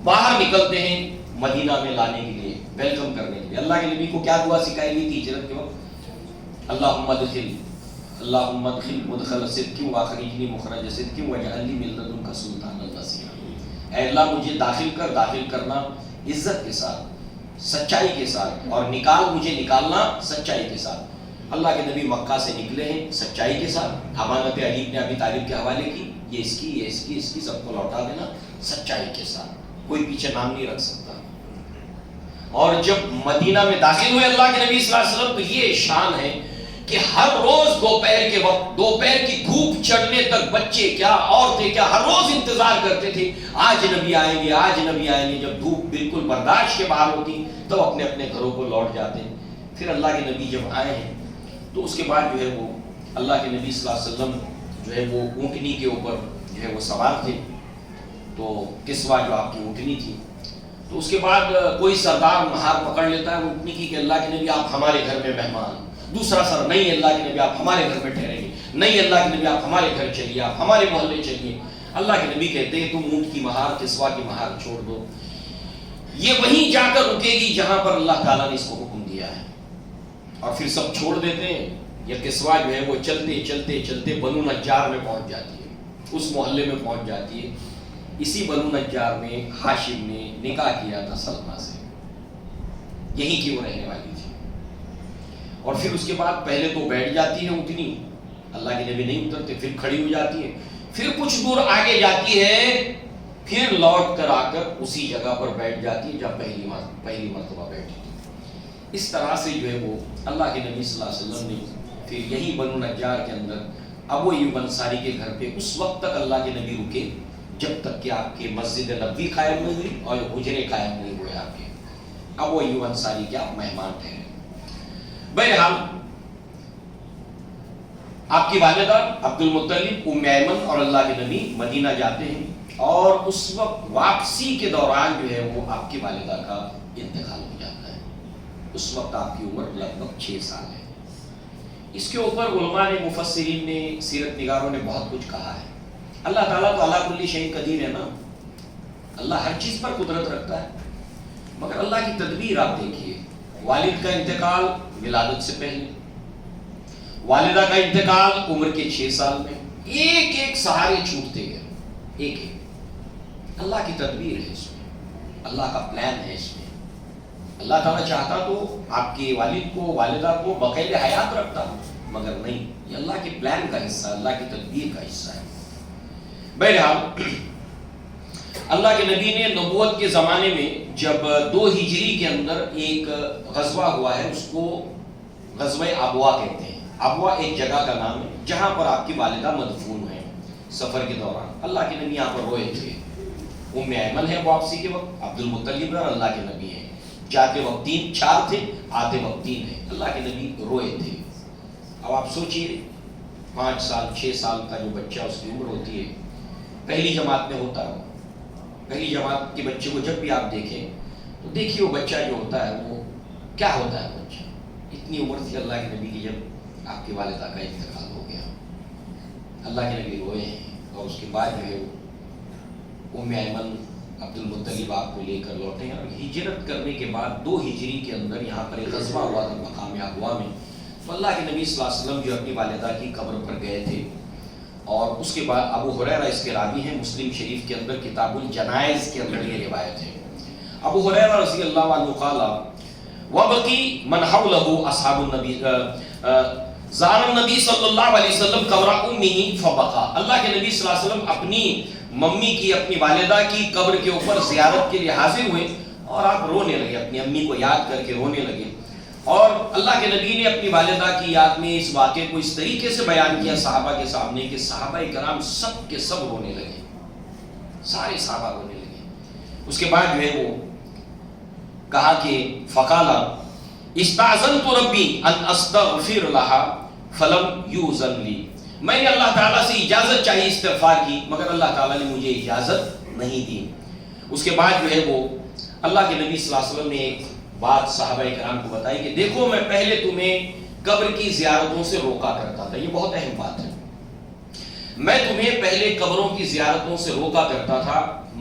باہر نکلتے ہیں مدینہ میں لانے کے لیے، ویلکم کرنے کے لیے۔ اللہ کے نبی کو کیا دعا سکھائی گئی تھی ہجرت کے وقت؟ اللہم ادخل مدخل صدق واخرجنی مخرج صدق واجعل لی من لدنک سلطانا نصیرا۔ اے اللہ مجھے داخل کرنا عزت کے ساتھ، سچائی کے ساتھ، اور مجھے نکالنا سچائی کے ساتھ۔ اللہ کے نبی مکہ سے نکلے ہیں سچائی کے ساتھ، امانت علی بن ابی طالب کے حوالے کی، یہ اس کی سب کو لوٹا دینا سچائی کے ساتھ، کوئی پیچھے نام نہیں رکھ سکتا۔ اور جب مدینہ میں داخل ہوئے اللہ کے نبی صلی اللہ علیہ وسلم، تو یہ شان ہے کہ ہر روز دوپہر کے وقت، دوپہر کی دھوپ چڑھنے تک بچے کیا عورتیں کیا ہر روز انتظار کرتے تھے، آج نبی آئیں گے، آج نبی آئیں گے۔ جب دھوپ بالکل برداشت کے باہر ہوتی تو اپنے اپنے گھروں کو لوٹ جاتے۔ پھر اللہ کے نبی جب آئے ہیں تو اس کے بعد جو ہے وہ اللہ کے نبی صلی اللہ علیہ وسلم جو ہے وہ اونٹنی کے اوپر جو ہے وہ سوار تھے، تو کسوا جو آپ کی اونٹنی تھی، تو اس کے بعد کوئی سردار مہار پکڑ لیتا ہے اونٹنی کی کہ اللہ کے نبی آپ ہمارے گھر میں مہمان، دوسرا سر نہیں اللہ کے نبی آپ ہمارے گھر میں ٹھہریں گے، نہیں اللہ کے نبی آپ ہمارے گھر چلیے، آپ ہمارے محلے چلیے۔ اللہ کے نبی کہتے ہیں تم اونٹ کی مہار کسوا کی مہار چھوڑ دو، یہ وہیں جا کر رکے گی جہاں پر اللہ تعالیٰ نے اس کو حکم دیا ہے۔ اور پھر سب چھوڑ دیتے ہیں، یا کسوا جو ہے وہ چلتے چلتے چلتے بنو نجار میں پہنچ جاتی ہے، اس محلے میں پہنچ جاتی ہے۔ اسی بنو نجار میں ہاشم نے نکاح کیا تھا سلمہ سے، یہیں کی وہ رہنے والی تھی۔ اور پھر اس کے بعد پہلے تو بیٹھ جاتی ہے اونٹنی، اللہ کے نبی نہیں اترتے، پھر کھڑی ہو جاتی ہے، پھر کچھ دور آگے جاتی ہے، پھر لوٹ کر آ کر اسی جگہ پر بیٹھ جاتی ہے جب پہلی مرتبہ بیٹھی تھی۔ اس طرح سے جو ہے وہ اللہ کے نبی صلی اللہ علیہ وسلم نے پھر یہی بنو نجار کے اندر ابو ایوب انصاری کے گھر پہ اس وقت تک اللہ کے نبی رکے جب تک کہ آپ کے مسجد نبوی قائم نہیں ہوئی اور حجرے قائم نہیں ہوئے آپ کے۔ ابو ایوب انصاری کے آپ مہمان ٹھہرے۔ بہرحال آپ کی والدہ عبد المطلب، ام ایمن اور اللہ کے نبی مدینہ جاتے ہیں، اور اس وقت واپسی کے دوران جو ہے وہ آپ کی والدہ کا انتقال ہو جاتا ہے۔ اس وقت آپ کی عمر لگ بھگ 6 سال ہے۔ اس کے اوپر علماء نے، مفسرین نے، سیرت نگاروں نے بہت کچھ کہا ہے۔ اللہ تعالیٰ تو علی کل شیء قدیر ہے نا، اللہ ہر چیز پر قدرت رکھتا ہے، مگر اللہ کی تدبیر آپ دیکھیے، والد کا انتقال ولادت سے پہلے، والدہ کا انتقال عمر کے 6 سال میں، ایک ایک سہارے چھوٹتے گئے، ایک ایک۔ اللہ کی تدبیر ہے اس میں، اللہ کا پلان ہے اس میں۔ اللہ تعالیٰ چاہتا تو آپ کے والد کو، والدہ کو بقید حیات رکھتا، مگر نہیں، یہ اللہ کے پلان کا حصہ، اللہ کی تدبیر کا حصہ ہے۔ بہرحال اللہ کے نبی نے نبوت کے زمانے میں جب 2 ہجری کے اندر ایک غزوہ ہوا ہے، اس کو غزوہ ابوا کہتے ہیں۔ ابوا ایک جگہ کا نام ہے جہاں پر آپ کی والدہ مدفون ہیں سفر کے دوران۔ اللہ کے نبی یہاں پر روئے تھے، ام ایمن ہے واپسی کے وقت، عبد المطلب اور اللہ کے نبی ہیں، جاتے وقت 4 تھے، آتے وقت 3 ہیں۔ اللہ کے نبی روئے تھے۔ اب آپ سوچئے 5 سال 6 سال کا جو بچہ اس کی عمر ہوتی ہے، پہلی جماعت میں ہوتا ہے، پہلی جماعت کے بچے کو جب بھی آپ دیکھیں تو دیکھیے وہ بچہ جو ہوتا ہے وہ کیا ہوتا ہے، بچہ اتنی عمر تھی اللہ کے نبی کی جب آپ کی والدہ کا انتقال ہو گیا، اللہ کے نبی روئے ہیں، اور اس کے بعد جو ہے ام ایمن عبد المطلب آپ کو لے کر لوٹے ہیں، اور ہجرت کرنے کے بعد 2 ہجری کے اندر یہاں پر ایک غزوہ ہوا تھا مقام ابوا میں، تو اللہ کے نبی صلی اللہ علیہ وسلم جو اپنی والدہ کی قبر پر گئے تھے، اور اس کے بعد ابو ہریرہ اس کے راوی ہیں، مسلم شریف کے اندر کتاب الجنائز کے اندر یہ روایت ہے۔ ابو ہریرہ رضی اللہ عنہ قال وبقی من حوله اصحاب النبی زار النبی صلی اللہ علیہ وسلم قبر امہ فبقى، اللہ کے نبی صلی اللہ علیہ وسلم اپنی ممی کی، اپنی والدہ کی قبر کے اوپر زیارت کے لیے حاضر ہوئے، اور آپ رونے لگے، اپنی امی کو یاد کر کے رونے لگے، اور اللہ کے نبی نے اپنی والدہ کی یاد میں اس واقعے کو اس طریقے سے بیان کیا صحابہ کے سامنے کہ صحابہ کرام سب کے سب رونے لگے، سارے صحابہ رونے لگے۔ اس کے بعد جو ہے وہ کہا کہ فقالا استعذنت ربی ان استغفر لها فلم یؤذن لی، میں نے اللہ تعالیٰ سے اجازت چاہی استغفار کی، مگر اللہ تعالیٰ نے مجھے اجازت نہیں دی۔ اس کے بعد جو ہے وہ اللہ کے نبی صلی اللہ علیہ وسلم نے ایک بات صحابہ کرام کو بتائی کہ دیکھو میں پہلے تمہیں قبر کی زیارتوں سے روکا کرتا تھا، یہ بہت اہم بات ہے، میں تمہیں پہلے قبروں کی زیارتوں سے روکا کرتا تھا،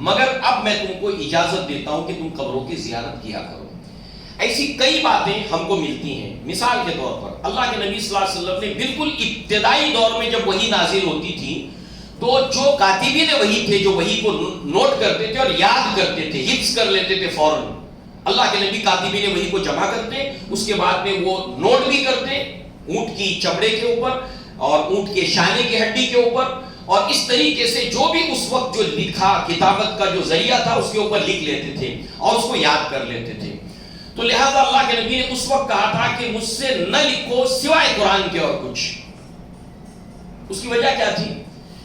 مگر اب میں تم کو اجازت دیتا ہوں کہ تم قبروں کی زیارت کیا کرو۔ ایسی کئی باتیں ہم کو ملتی ہیں، مثال کے طور پر اللہ کے نبی صلی اللہ علیہ وسلم نے بالکل ابتدائی دور میں جب وحی نازل ہوتی تھی تو جو کاتبین وحی تھے، جو وحی کو نوٹ کرتے تھے اور یاد کرتے تھے، حفظ کر لیتے تھے فوراً، اللہ کے نبی کاتبین وحی کو جمع کرتے، اس کے بعد میں وہ نوٹ بھی کرتے اونٹ کی چمڑے کے اوپر اور اونٹ کے شانے کی ہڈی کے اوپر، اور اس طریقے سے جو بھی اس وقت جو لکھا کتابت کا جو ذریعہ تھا اس کے اوپر لکھ لیتے تھے اور اس کو یاد کر لیتے تھے۔ تو لہذا اللہ کے نبی نے اس وقت کہا تھا کہ مجھ سے نہ لکھو سوائے قرآن کے اور کچھ۔ اس کی وجہ کیا تھی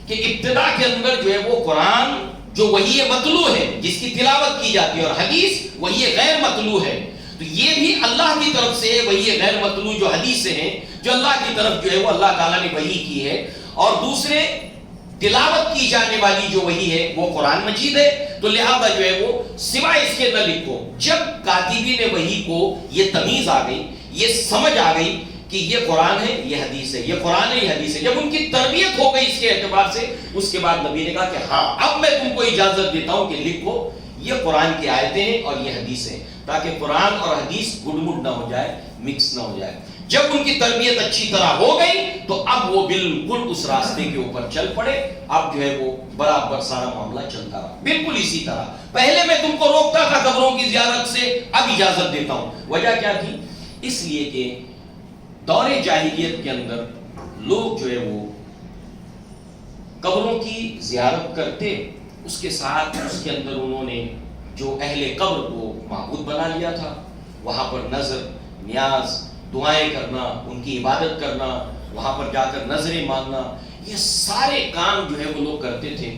کہ ابتدا کے اندر جو ہے وہ قرآن جو وحی مطلوع ہے جس کی تلاوت کی جاتی ہے، اور حدیث وحی غیر مطلوع ہے، تو یہ بھی اللہ کی طرف سے وحی غیر مطلوع جو حدیث سے ہیں، جو اللہ کی طرف جو ہے وہ اللہ تعالیٰ نے وحی کی ہے، اور دوسرے تلاوت کی جانے والی جو وحی ہے وہ قرآن مجید ہے، تو لہذا جو ہے وہ سوائے اس کے نہ لکھو۔ جب کاتبین وحی کو یہ تمیز آ گئی، یہ سمجھ آ گئی کہ یہ قرآن ہے یہ حدیث ہے، یہ قرآن ہے یہ حدیث ہے، جب ان کی تربیت ہو گئی اس کے اعتبار سے، اس کے بعد نبی نے کہا کہ ہاں اب میں تم کو اجازت دیتا ہوں کہ لکھو یہ قرآن کی آیتیں ہیں اور یہ حدیث ہیں، تاکہ قرآن اور حدیث گڈ مڈ نہ ہو جائے، مکس نہ ہو جائے۔ جب ان کی تربیت اچھی طرح ہو گئی تو اب وہ بالکل اس راستے کے اوپر چل پڑے، اب جو ہے وہ برابر سارا معاملہ چلتا رہا بالکل اسی طرح۔ پہلے میں تم کو روکتا تھا قبروں کی زیارت سے، اب اجازت دیتا ہوں۔ وجہ کیا تھی؟ اس لیے کہ دور جاہلیت کے اندر لوگ جو ہے وہ قبروں کی زیارت کرتے، اس کے ساتھ اس کے اندر انہوں نے جو اہل قبر کو معبود بنا لیا تھا، وہاں پر نظر نیاز دعائیں کرنا، ان کی عبادت کرنا، وہاں پر جا کر نظریں مانگنا، یہ سارے کام جو ہے وہ لوگ کرتے تھے۔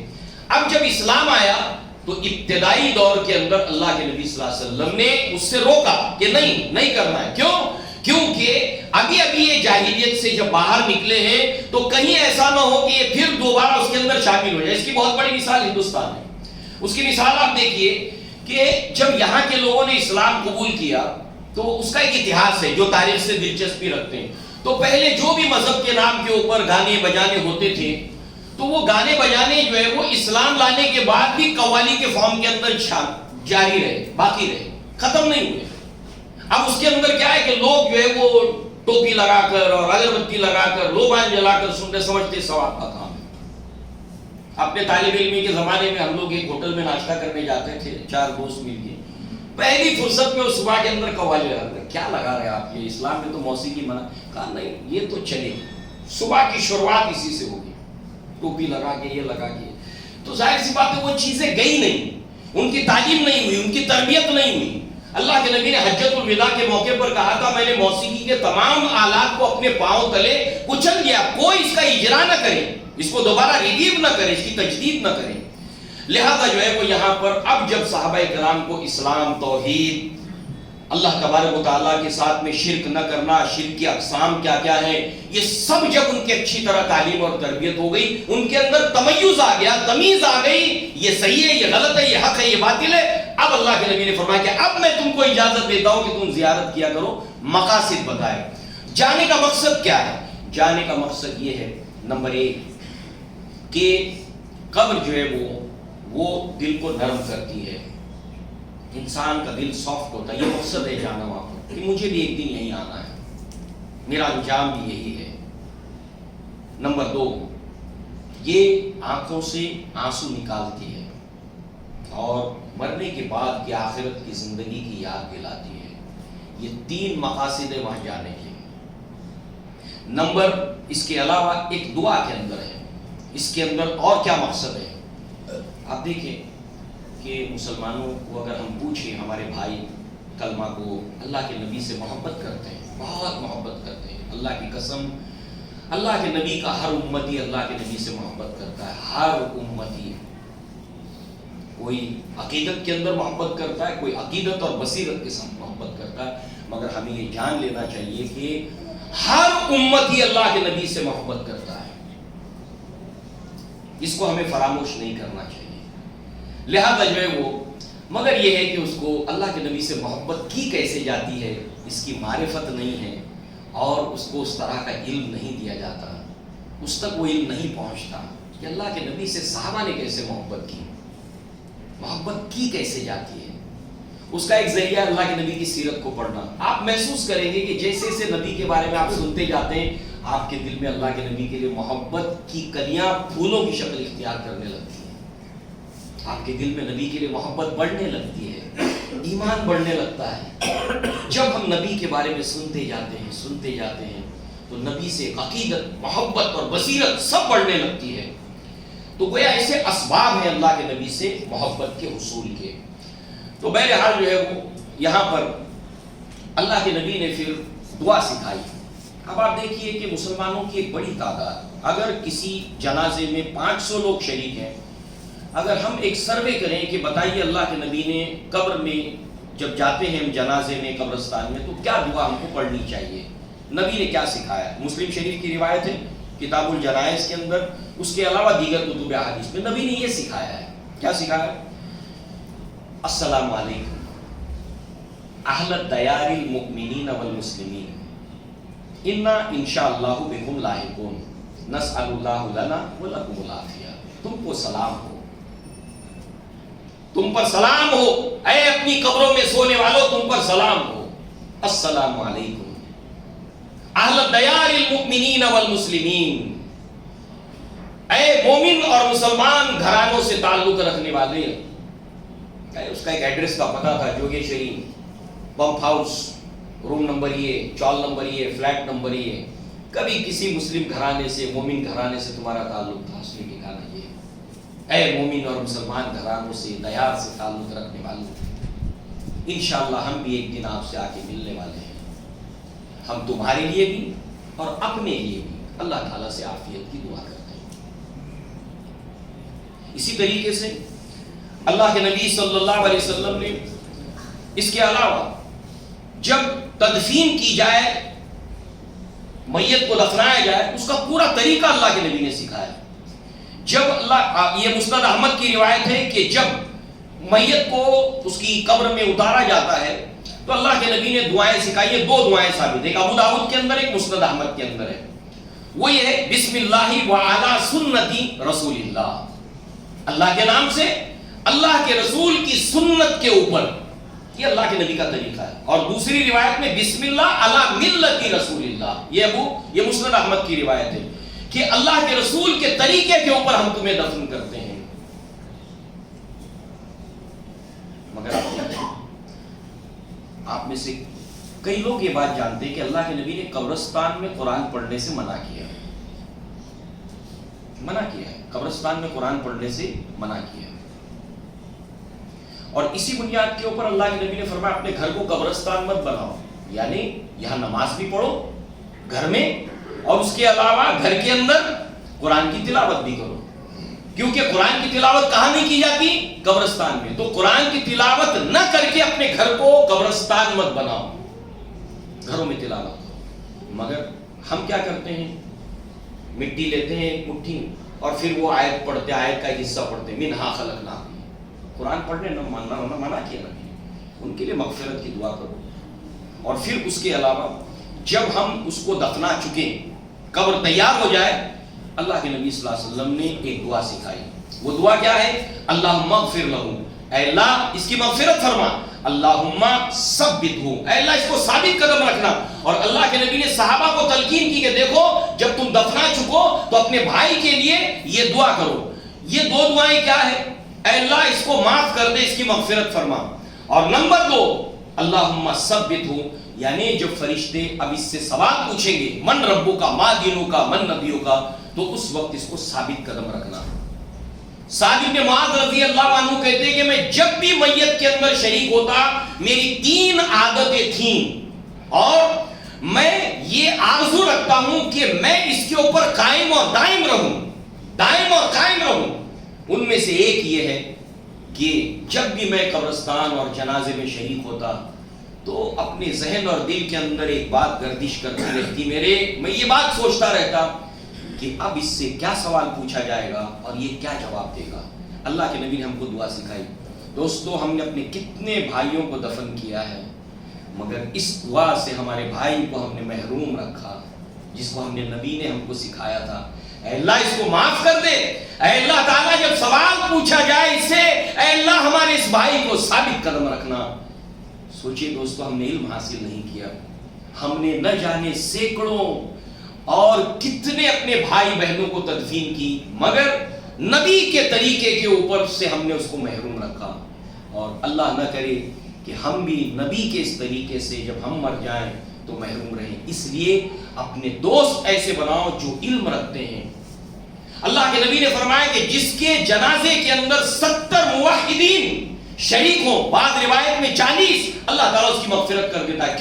اب جب اسلام آیا تو ابتدائی دور کے اندر اللہ کے نبی صلی اللہ علیہ وسلم نے اس سے روکا کہ نہیں کرنا ہے۔ کیوں؟ کیونکہ ابھی یہ جاہلیت سے جب باہر نکلے ہیں تو کہیں ایسا نہ ہو کہ یہ پھر دوبارہ اس کے اندر شامل ہو جائے۔ اس کی بہت بڑی مثال ہندوستان ہے۔ اس کی مثال آپ دیکھیے کہ جب یہاں کے لوگوں نے اسلام قبول کیا تو اس کا ایک اتہاس ہے جو تاریخ سے دلچسپی رکھتے ہیں۔ تو پہلے جو بھی مذہب کے نام کے اوپر گانے بجانے ہوتے تھے تو وہ گانے بجانے جو ہے وہ اسلام لانے کے بعد بھی قوالی کے فارم کے اندر جاری رہے، باقی رہے، ختم نہیں ہوئے۔ اب اس کے اندر کیا ہے کہ لوگ جو ہے وہ ٹوپی لگا کر اور اگربتی لگا کر لوبان جلا کر سنتے سمجھتے ثواب کا کام ہے۔ اپنے طالب علمی کے زمانے میں ہم لوگ ایک ہوٹل میں ناشتہ کرنے جاتے تھے، 4 دوست مل کے، پہلی فرصت میں صبح کے اندر قوالی لگا رہے، کیا لگا رہے آپ؟ یہ اسلام میں تو موسیقی منع۔ کہا نہیں یہ تو چلے گی، صبح کی شروعات اسی سے ہوگی، ٹوپی لگا کے یہ لگا کے۔ تو ظاہر سی بات ہے وہ چیزیں گئی نہیں، ان کی تعلیم نہیں ہوئی، ان کی تربیت نہیں ہوئی۔ اللہ کے نبی نے حجۃ الوداع کے موقع پر کہا تھا میں نے موسیقی کے تمام آلات کو اپنے پاؤں تلے کچل دیا، کوئی اس کا اجرا نہ کرے، اس کو دوبارہ ریویو نہ کرے، اس کی تجدید نہ کرے۔ لہذا جو ہے وہ یہاں پر اب جب صحابہ کرام کو اسلام، توحید، اللہ تبارک و تعالیٰ کے ساتھ میں شرک نہ کرنا، شرک کی اقسام کیا کیا ہے، یہ سب جب ان کی اچھی طرح تعلیم اور تربیت ہو گئی، ان کے اندر تمیز آ گیا، تمیز آ گئی، یہ صحیح ہے، یہ غلط ہے، یہ حق ہے، یہ باطل ہے، اب اللہ کے نبی نے فرمایا کہ اب میں تم کو اجازت دیتا ہوں کہ تم زیارت کیا کرو. مقاصد بتائے جانے کا مقصد کیا ہے. جانے کا مقصد یہ ہے نمبر 1 کہ قبر جو ہے وہ دل کو نرم کرتی ہے, انسان کا دل سافٹ ہوتا ہے. یہ مقصد ہے جانا وہاں پر کہ مجھے بھی ایک دن یہیں آنا ہے, میرا انجام بھی یہی ہے. نمبر 2 یہ آنکھوں سے آنسو نکالتی ہے اور مرنے کے بعد کی آخرت کی زندگی کی یاد دلاتی ہے. یہ 3 مقاصد ہے وہاں جانے کے. نمبر اس کے علاوہ ایک دعا کے اندر ہے. اس کے اندر اور کیا مقصد ہے آپ دیکھیں کہ مسلمانوں کو اگر ہم پوچھیں, ہمارے بھائی کلمہ کو اللہ کے نبی سے محبت کرتے ہیں, بہت محبت کرتے ہیں. اللہ کی قسم, اللہ کے نبی کا ہر امتی اللہ کے نبی سے محبت کرتا ہے. ہر امتی, کوئی عقیدت کے اندر محبت کرتا ہے, کوئی عقیدت اور بصیرت کے ساتھ محبت کرتا ہے. مگر ہمیں یہ جان لینا چاہیے کہ ہر امتی اللہ کے نبی سے محبت کرتا ہے. اس کو ہمیں فراموش نہیں کرنا چاہیے. لہذا جو ہے وہ, مگر یہ ہے کہ اس کو اللہ کے نبی سے محبت کی کیسے جاتی ہے, اس کی معرفت نہیں ہے اور اس کو اس طرح کا علم نہیں دیا جاتا, اس تک وہ علم نہیں پہنچتا کہ اللہ کے نبی سے صحابہ نے کیسے محبت کی کیسے جاتی ہے. اس کا ایک ذریعہ اللہ کے نبی کی سیرت کو پڑھنا. آپ محسوس کریں گے کہ جیسے جیسے نبی کے بارے میں آپ سنتے جاتے ہیں, آپ کے دل میں اللہ کے نبی کے لیے محبت کی کلیاں پھولوں کی شکل اختیار کرنے لگتی ہیں. آپ کے دل میں نبی کے لیے محبت بڑھنے لگتی ہے, ایمان بڑھنے لگتا ہے. جب ہم نبی کے بارے میں سنتے جاتے ہیں تو نبی سے عقیدت, محبت اور بصیرت سب بڑھنے لگتی ہے. تو گویا ایسے اسباب ہیں اللہ کے نبی سے محبت کے حصول کے. تو بہرحال جو ہے وہ یہاں پر اللہ کے نبی نے پھر دعا سکھائی. اب آپ دیکھیے کہ مسلمانوں کی ایک بڑی تعداد, اگر کسی جنازے میں 500 لوگ شریک ہیں, اگر ہم ایک سروے کریں کہ بتائیے اللہ کے نبی نے قبر میں جب جاتے ہیں ہم جنازے میں, قبرستان میں, تو کیا دعا ہم کو پڑھنی چاہیے, نبی نے کیا سکھایا. مسلم شریف کی روایت ہے کتاب الجنائز کے اندر, اس کے علاوہ دیگر کتب احادیث میں نبی نے یہ سکھایا ہے. کیا سکھایا؟ السلام علیکم اہل الدیار المؤمنین والمسلمین انا انشاءاللہ بکم لاحقون نسأل اللہ لنا ولکم العافیہ. تم کو سلام ہو, تم پر سلام ہو, اے اپنی قبروں میں سونے والوں تم پر سلام ہو. السلام علیکم اہل الدیار المؤمنین والمسلمین, اے مومن اور مسلمان گھرانوں سے تعلق رکھنے والے. اس کا ایک ایڈریس کا پتہ تھا, جوگیشوری پمپ ہاؤس, روم نمبر یہ, چال نمبر یہ, فلیٹ نمبر یہ. کبھی کسی مسلم گھرانے سے, مومن گھرانے سے تمہارا تعلق تھا, اس نے ٹھکانا یہ, اے مومن اور مسلمان گھرانوں سے, دیار سے تعلق رکھنے والوں, انشاءاللہ ہم بھی ایک دن آپ سے آ کے ملنے والے ہیں. ہم تمہارے لیے بھی اور اپنے لیے بھی اللہ تعالیٰ سے عافیت کی دعا کرتے ہیں. اسی طریقے سے اللہ کے نبی صلی اللہ علیہ وسلم نے اس کے علاوہ جب تدفین کی جائے, میت کو دفنایا جائے, اس کا پورا طریقہ اللہ کے نبی نے سکھایا. جب یہ مسند احمد کی روایت ہے کہ جب میت کو اس کی قبر میں اتارا جاتا ہے تو اللہ کے نبی نے دعائیں سکھائی ہیں. 2 دعائیں ثابت ہیں, ایک ابو داؤد کے اندر, ایک مسند احمد کے اندر ہے. وہ یہ ہے بسم اللہ وعلی سنتی رسول اللہ, اللہ کے نام سے اللہ کے رسول کی سنت کے اوپر. یہ اللہ کے نبی کا طریقہ ہے. اور دوسری روایت میں بسم اللہ علی ملت رسول اللہ, یہ مسند احمد کی روایت ہے کہ اللہ کے رسول کے طریقے کے اوپر ہم تمہیں دفن کرتے ہیں. مگر آپ میں سے کئی لوگ یہ بات جانتے ہیں کہ اللہ کے نبی نے قبرستان میں قرآن پڑھنے سے منع کیا ہے, قبرستان میں قرآن پڑھنے سے منع کیا ہے. اور اسی بنیاد کے اوپر اللہ کے نبی نے فرمایا اپنے گھر کو قبرستان مت بناؤ, یعنی یہاں نماز بھی پڑھو گھر میں, اور اس کے علاوہ گھر کے اندر قرآن کی تلاوت بھی کرو. کیونکہ قرآن کی تلاوت کہاں نہیں کی جاتی؟ قبرستان میں. تو قرآن کی تلاوت نہ کر کے اپنے گھر کو قبرستان مت بناؤ, گھروں میں تلاوت کرو. مگر ہم کیا کرتے ہیں, مٹی لیتے ہیں ایک مٹھی اور پھر وہ آیت پڑھتے, آیت کا حصہ پڑھتے, منہا خلقناکم, قرآن پڑھنے نہ منع کیا نبی نے، ان کے لیے مغفرت کی دعا کرو. اور پھر اس کے علاوہ جب ہم اس کو دفنا چکے، قبر تیار ہو جائے، اللہ کے نبی صلی اللہ علیہ وسلم نے ایک دعا سکھائی. وہ دعا کیا ہے؟ اللہم اغفر لہ، اے اللہ اس کی مغفرت فرما. اللہم ثبتہ، اے اللہ اس کو ثابت قدم رکھنا. اور اللہ کے نبی نے صحابہ کو تلقین کی کہ دیکھو جب تم دفنا چکو تو اپنے بھائی کے لیے یہ دعا کرو. یہ دو دعائیں کیا ہے؟ اے اللہ اس کو معاف کر دے، اس کی مغفرت فرما. اور نمبر 2، اللہم ثبتہ، یعنی جب فرشتے اب اس سے سوال پوچھیں گے من ربو کا، ما دینو کا، من نبیو کا، تو اس وقت اس کو ثابت قدم رکھنا. سعد بن معاذ رضی اللہ عنہ کہتے ہیں کہ میں جب بھی میت کے اندر شریک ہوتا میری 3 عادتیں تھیں اور میں یہ آرزو رکھتا ہوں کہ میں اس کے اوپر قائم اور دائم رہوں، دائم اور قائم رہوں. ان میں سے ایک یہ ہے کہ جب بھی میں قبرستان اور جنازے میں شریک ہوتا تو اپنے ذہن اور دل کے اندر ایک بات گردش کرتی رہتی میں یہ بات سوچتا رہتا کہ اب اس سے کیا سوال پوچھا جائے گا اور یہ کیا جواب دے گا. اللہ کے نبی نے ہم کو دعا سکھائی. دوستو ہم نے اپنے کتنے بھائیوں کو دفن کیا ہے، مگر اس دعا سے ہمارے بھائی کو ہم نے محروم رکھا جس کو ہم نے نبی نے ہم کو سکھایا تھا. اے اللہ اس کو معاف کر دے. اے اللہ تعالیٰ جب سوال پوچھا جائے اس سے، اے اللہ ہمارے اس بھائی کو ثابت قدم رکھنا. سوچئے دوستو ہم نے علم حاصل نہیں کیا، ہم نے نہ جانے سینکڑوں اور کتنے اپنے بھائی بہنوں کو تدفین کی، مگر نبی کے طریقے کے اوپر سے ہم نے اس کو محروم رکھا. اور اللہ نہ کرے کہ ہم بھی نبی کے اس طریقے سے جب ہم مر جائیں تو محروم رہیں. اس لیے اپنے دوست ایسے بناؤ جو علم رکھتے ہیں. اللہ کے نبی نے فرمایا کہ جس کے جنازے کے اندر 70 موحدین شریک ہوں، بعض روایت میں 40، اللہ تعالیٰ اس کی مغفرت کر دیتا ہے.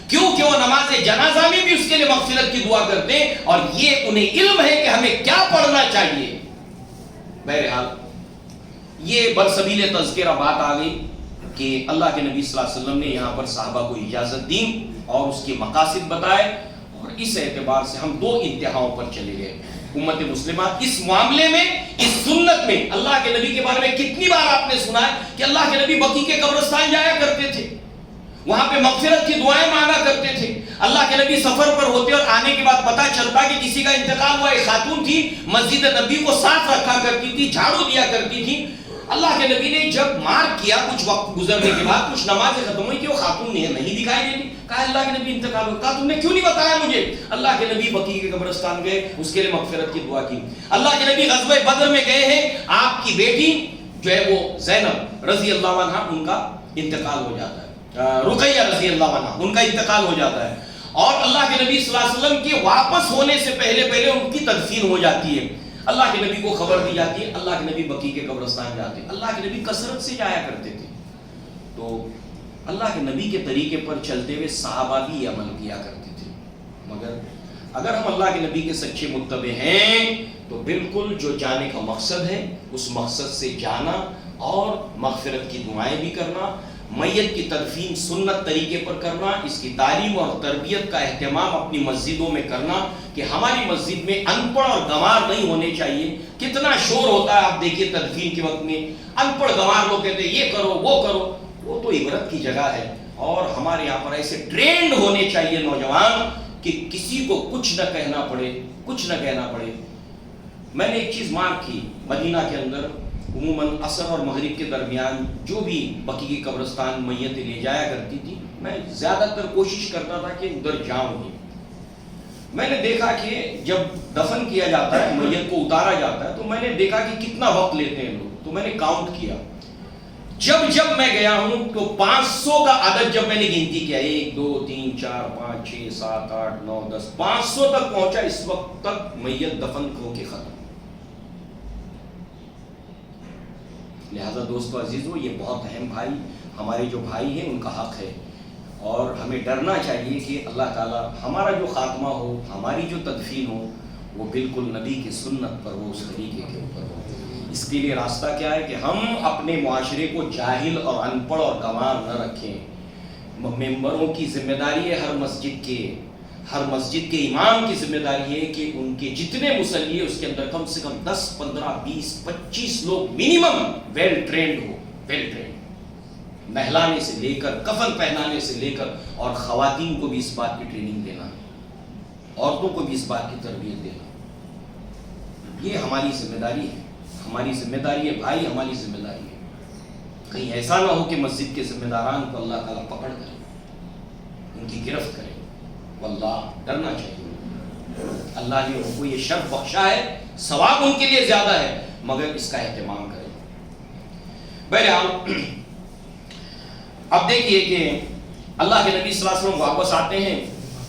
کیونکہ وہ نماز جنازہ میں بھی اس کے لیے مغفرت کی دعا کرتے ہیں اور یہ انہیں علم ہے کہ ہمیں کیا پڑھنا چاہیے. بہرحال یہ برسبیل تذکرہ بات آ گئی کہ اللہ کے نبی صلی اللہ علیہ وسلم نے یہاں پر صحابہ کو اجازت دی اور اس کے مقاصد بتائے، اور اس اعتبار سے ہم 2 انتہاؤں پر چلے گئے. امت مسلمہ اس معاملے میں، اس سنت میں، اللہ کے نبی کے بارے میں کتنی بار آپ نے سنا ہے کہ اللہ کے نبی بقیع کے قبرستان جایا کرتے تھے، وہاں پہ مغفرت کی دعائیں مانگا کرتے تھے. اللہ کے نبی سفر پر ہوتے اور آنے کے بعد پتہ چلتا کہ کسی کا انتقال ہوا. ایک خاتون تھی مسجد نبی کو صاف رکھا کرتی تھی، جھاڑو دیا کرتی تھی. اللہ کے نبی نے جب مارک کیا کچھ وقت گزرنے کے بعد، کچھ نمازیں ختم ہوئی کہ وہ خاتون نہیں دکھائی دیتی. کہا اللہ کے نبی انتقال ہوا. کہا تم نے کیوں نہیں بتایا مجھے؟ اللہ کے نبی بقیع کے قبرستان گئے، اس کے لیے مغفرت کی دعا کی. اللہ کے نبی غزوہ بدر میں گئے ہیں، آپ کی بیٹی جو ہے وہ زینب رضی اللہ عنہا ان کا انتقال ہو جاتا ہے، رقیہ رضی اللہ عنہ ان کا انتقال ہو جاتا ہے، اور اللہ کے نبی صلی اللہ علیہ وسلم کے واپس ہونے سے پہلے ان کی تدفین ہو جاتی ہے. اللہ کے نبی کو خبر دی جاتی ہے، اللہ کے نبی بقیع کے قبرستان جاتے ہیں. اللہ کے نبی کثرت سے جایا کرتے تھے. تو اللہ کے نبی کے طریقے پر چلتے ہوئے صحابہ بھی یہ عمل کیا کرتے تھے. مگر اگر ہم اللہ کے نبی کے سچے متبع ہیں تو بالکل جو جانے کا مقصد ہے اس مقصد سے جانا اور مغفرت کی دعائیں بھی کرنا، میت کی تدفین سنت طریقے پر کرنا، اس کی تعلیم اور تربیت کا اہتمام اپنی مسجدوں میں کرنا کہ ہماری مسجد میں ان پڑھ اور گنوار نہیں ہونے چاہیے. کتنا شور ہوتا ہے آپ دیکھیے تدفین کے وقت میں، ان پڑھ گنوار لوگ کہتے ہیں یہ کرو وہ کرو. وہ تو عبرت کی جگہ ہے، اور ہمارے یہاں پر ایسے ٹرینڈ ہونے چاہیے نوجوان کہ کسی کو کچھ نہ کہنا پڑے. میں نے ایک چیز مارک کی، مدینہ کے اندر عموماً عصر اور مغرب کے درمیان جو بھی بقیع کی قبرستان میتیں لے جایا کرتی تھی، میں زیادہ تر کوشش کرتا تھا کہ ادھر جاؤں ہی. میں نے دیکھا کہ جب دفن کیا جاتا ہے، میت کو اتارا جاتا ہے، تو میں نے دیکھا کہ کتنا وقت لیتے ہیں لوگ. تو میں نے کاؤنٹ کیا، جب میں گیا ہوں تو 500 کا عدد جب میں نے گنتی کیا، 1 2 3 4 5 6 7 8 9 10 500 تک پہنچا. اس وقت تک میت دفن ہو کے ختم. لہذا دوستو عزیزو، یہ بہت اہم بھائی، ہمارے جو بھائی ہیں ان کا حق ہے، اور ہمیں ڈرنا چاہیے کہ اللہ تعالیٰ ہمارا جو خاتمہ ہو، ہماری جو تدفین ہو، وہ بالکل نبی کی سنت پر ہو، اس طریقے کے اوپر ہو. اس کے لیے راستہ کیا ہے کہ ہم اپنے معاشرے کو جاہل اور ان پڑھ اور گنوار نہ رکھیں. ممبروں کی ذمہ داری ہے، ہر مسجد کے امام کی ذمہ داری ہے کہ ان کے جتنے مصلی ہیں اس کے اندر کم سے کم 10 15 20 25 لوگ منیمم ویل ٹرینڈ ہو، ویل ٹرینڈ، نہلانے سے لے کر کفن پہنانے سے لے کر، اور خواتین کو بھی اس بات کی ٹریننگ دینا، عورتوں کو بھی اس بات کی تربیت دینا، یہ ہماری ذمہ داری ہے، ہماری ذمہ داری ہے بھائی، ہماری ذمہ داری ہے۔ کہیں ایسا نہ ہو کہ مسجد کے ذمہ داران کو اللہ تعالیٰ پکڑ کرے، ان کی گرفت کرے۔ واللہ ڈرنا چاہیے، اللہ نے ان کو یہ شرف بخشا ہے، ثواب ان کے لیے زیادہ ہے، مگر اس کا اہتمام کریں۔ بہرحال اب دیکھیے کہ اللہ کے نبی صلی اللہ علیہ وسلم واپس آتے ہیں۔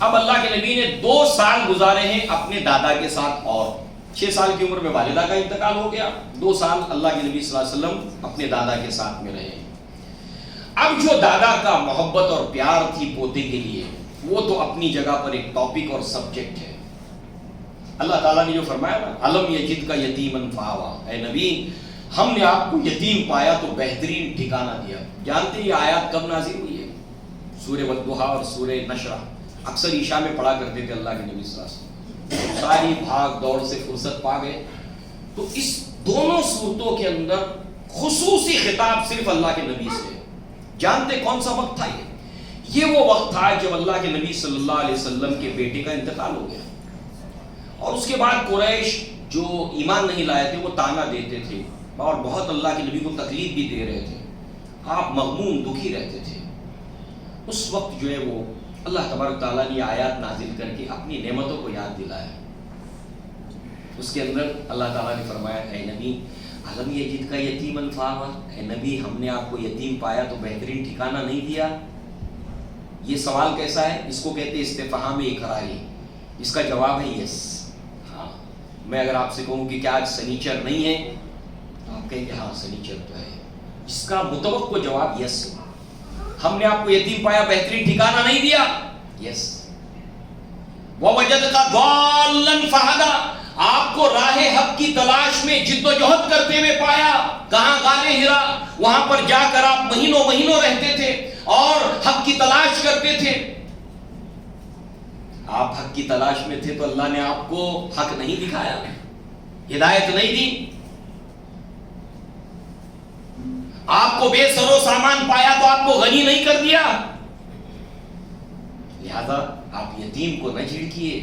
اب اللہ کے نبی نے 2 سال گزارے ہیں اپنے دادا کے ساتھ، اور 6 سال کی عمر میں والدہ کا انتقال ہو گیا، 2 سال اللہ کے نبی صلی اللہ علیہ وسلم اپنے دادا کے ساتھ میں رہے۔ اب جو دادا کا محبت اور پیار تھی پوتے کے لیے، وہ تو اپنی جگہ پر ایک ٹاپک اور سبجیکٹ ہے۔ اللہ تعالیٰ نے جو فرمایا نا، علم یجد کا یتیمن فآوا، اے نبی ہم نے آپ کو یتیم پایا تو بہترین ٹھکانہ دیا۔ جانتے ہیں یہ آیات کب نازل ہوئی ہے؟ سورہ والضحیٰ اور سورہ نشرہ، اکثر عشاء میں پڑھا کرتے تھے اللہ کے نبی صلی اللہ علیہ وسلم، ساری بھاگ دوڑ سے فرصت پا گئے تو اس دونوں صورتوں کے اندر خصوصی خطاب صرف اللہ کے نبی سے ہے۔ جانتے کون سا وقت تھا یہ وہ وقت تھا جب اللہ کے نبی صلی اللہ علیہ وسلم کے بیٹے کا انتقال ہو گیا، اور اس کے بعد قریش جو ایمان نہیں لائے تھے وہ تانا دیتے تھے اور بہت اللہ کے نبی کو تکلیف بھی دے رہے تھے، آپ مغموم دکھی رہتے تھے۔ اس وقت جو ہے وہ اللہ تبارک تعالیٰ نے آیات نازل کر کے اپنی نعمتوں کو یاد دلایا۔ اس کے اندر اللہ تعالیٰ نے فرمایا، اے نبی علم یجد کا یتیمن فآوا، اے نبی ہم نے آپ کو یتیم پایا تو بہترین ٹھکانہ نہیں دیا۔ یہ سوال کیسا ہے؟ اس کو کہتے ہیں استفہام اقراری، اس کا جواب ہے یس۔ ہاں، میں اگر آپ سے کہوں کہ کیا آج سنیچر نہیں ہے تو آپ کہیں کہ ہاں سنیچر تو ہے، اس کا متوقع جواب یس۔ ہم نے آپ کو یتیم پایا بہترین ٹھکانہ نہیں دیا، یس۔ وَوَجَدْكَ ضَالًّا فَهَدَىٰ، آپ کو راہ حق کی تلاش میں جد و جہد کرتے ہوئے پایا۔ کہاں؟ غار حرا، وہاں پر جا کر آپ مہینوں مہینوں رہتے تھے اور حق کی تلاش کرتے تھے۔ آپ حق کی تلاش میں تھے تو اللہ نے آپ کو حق نہیں دکھایا، ہدایت نہیں دی۔ آپ کو بے سر و سامان پایا تو آپ کو غنی نہیں کر دیا، لہذا آپ یتیم کو نہ جھڑکیے۔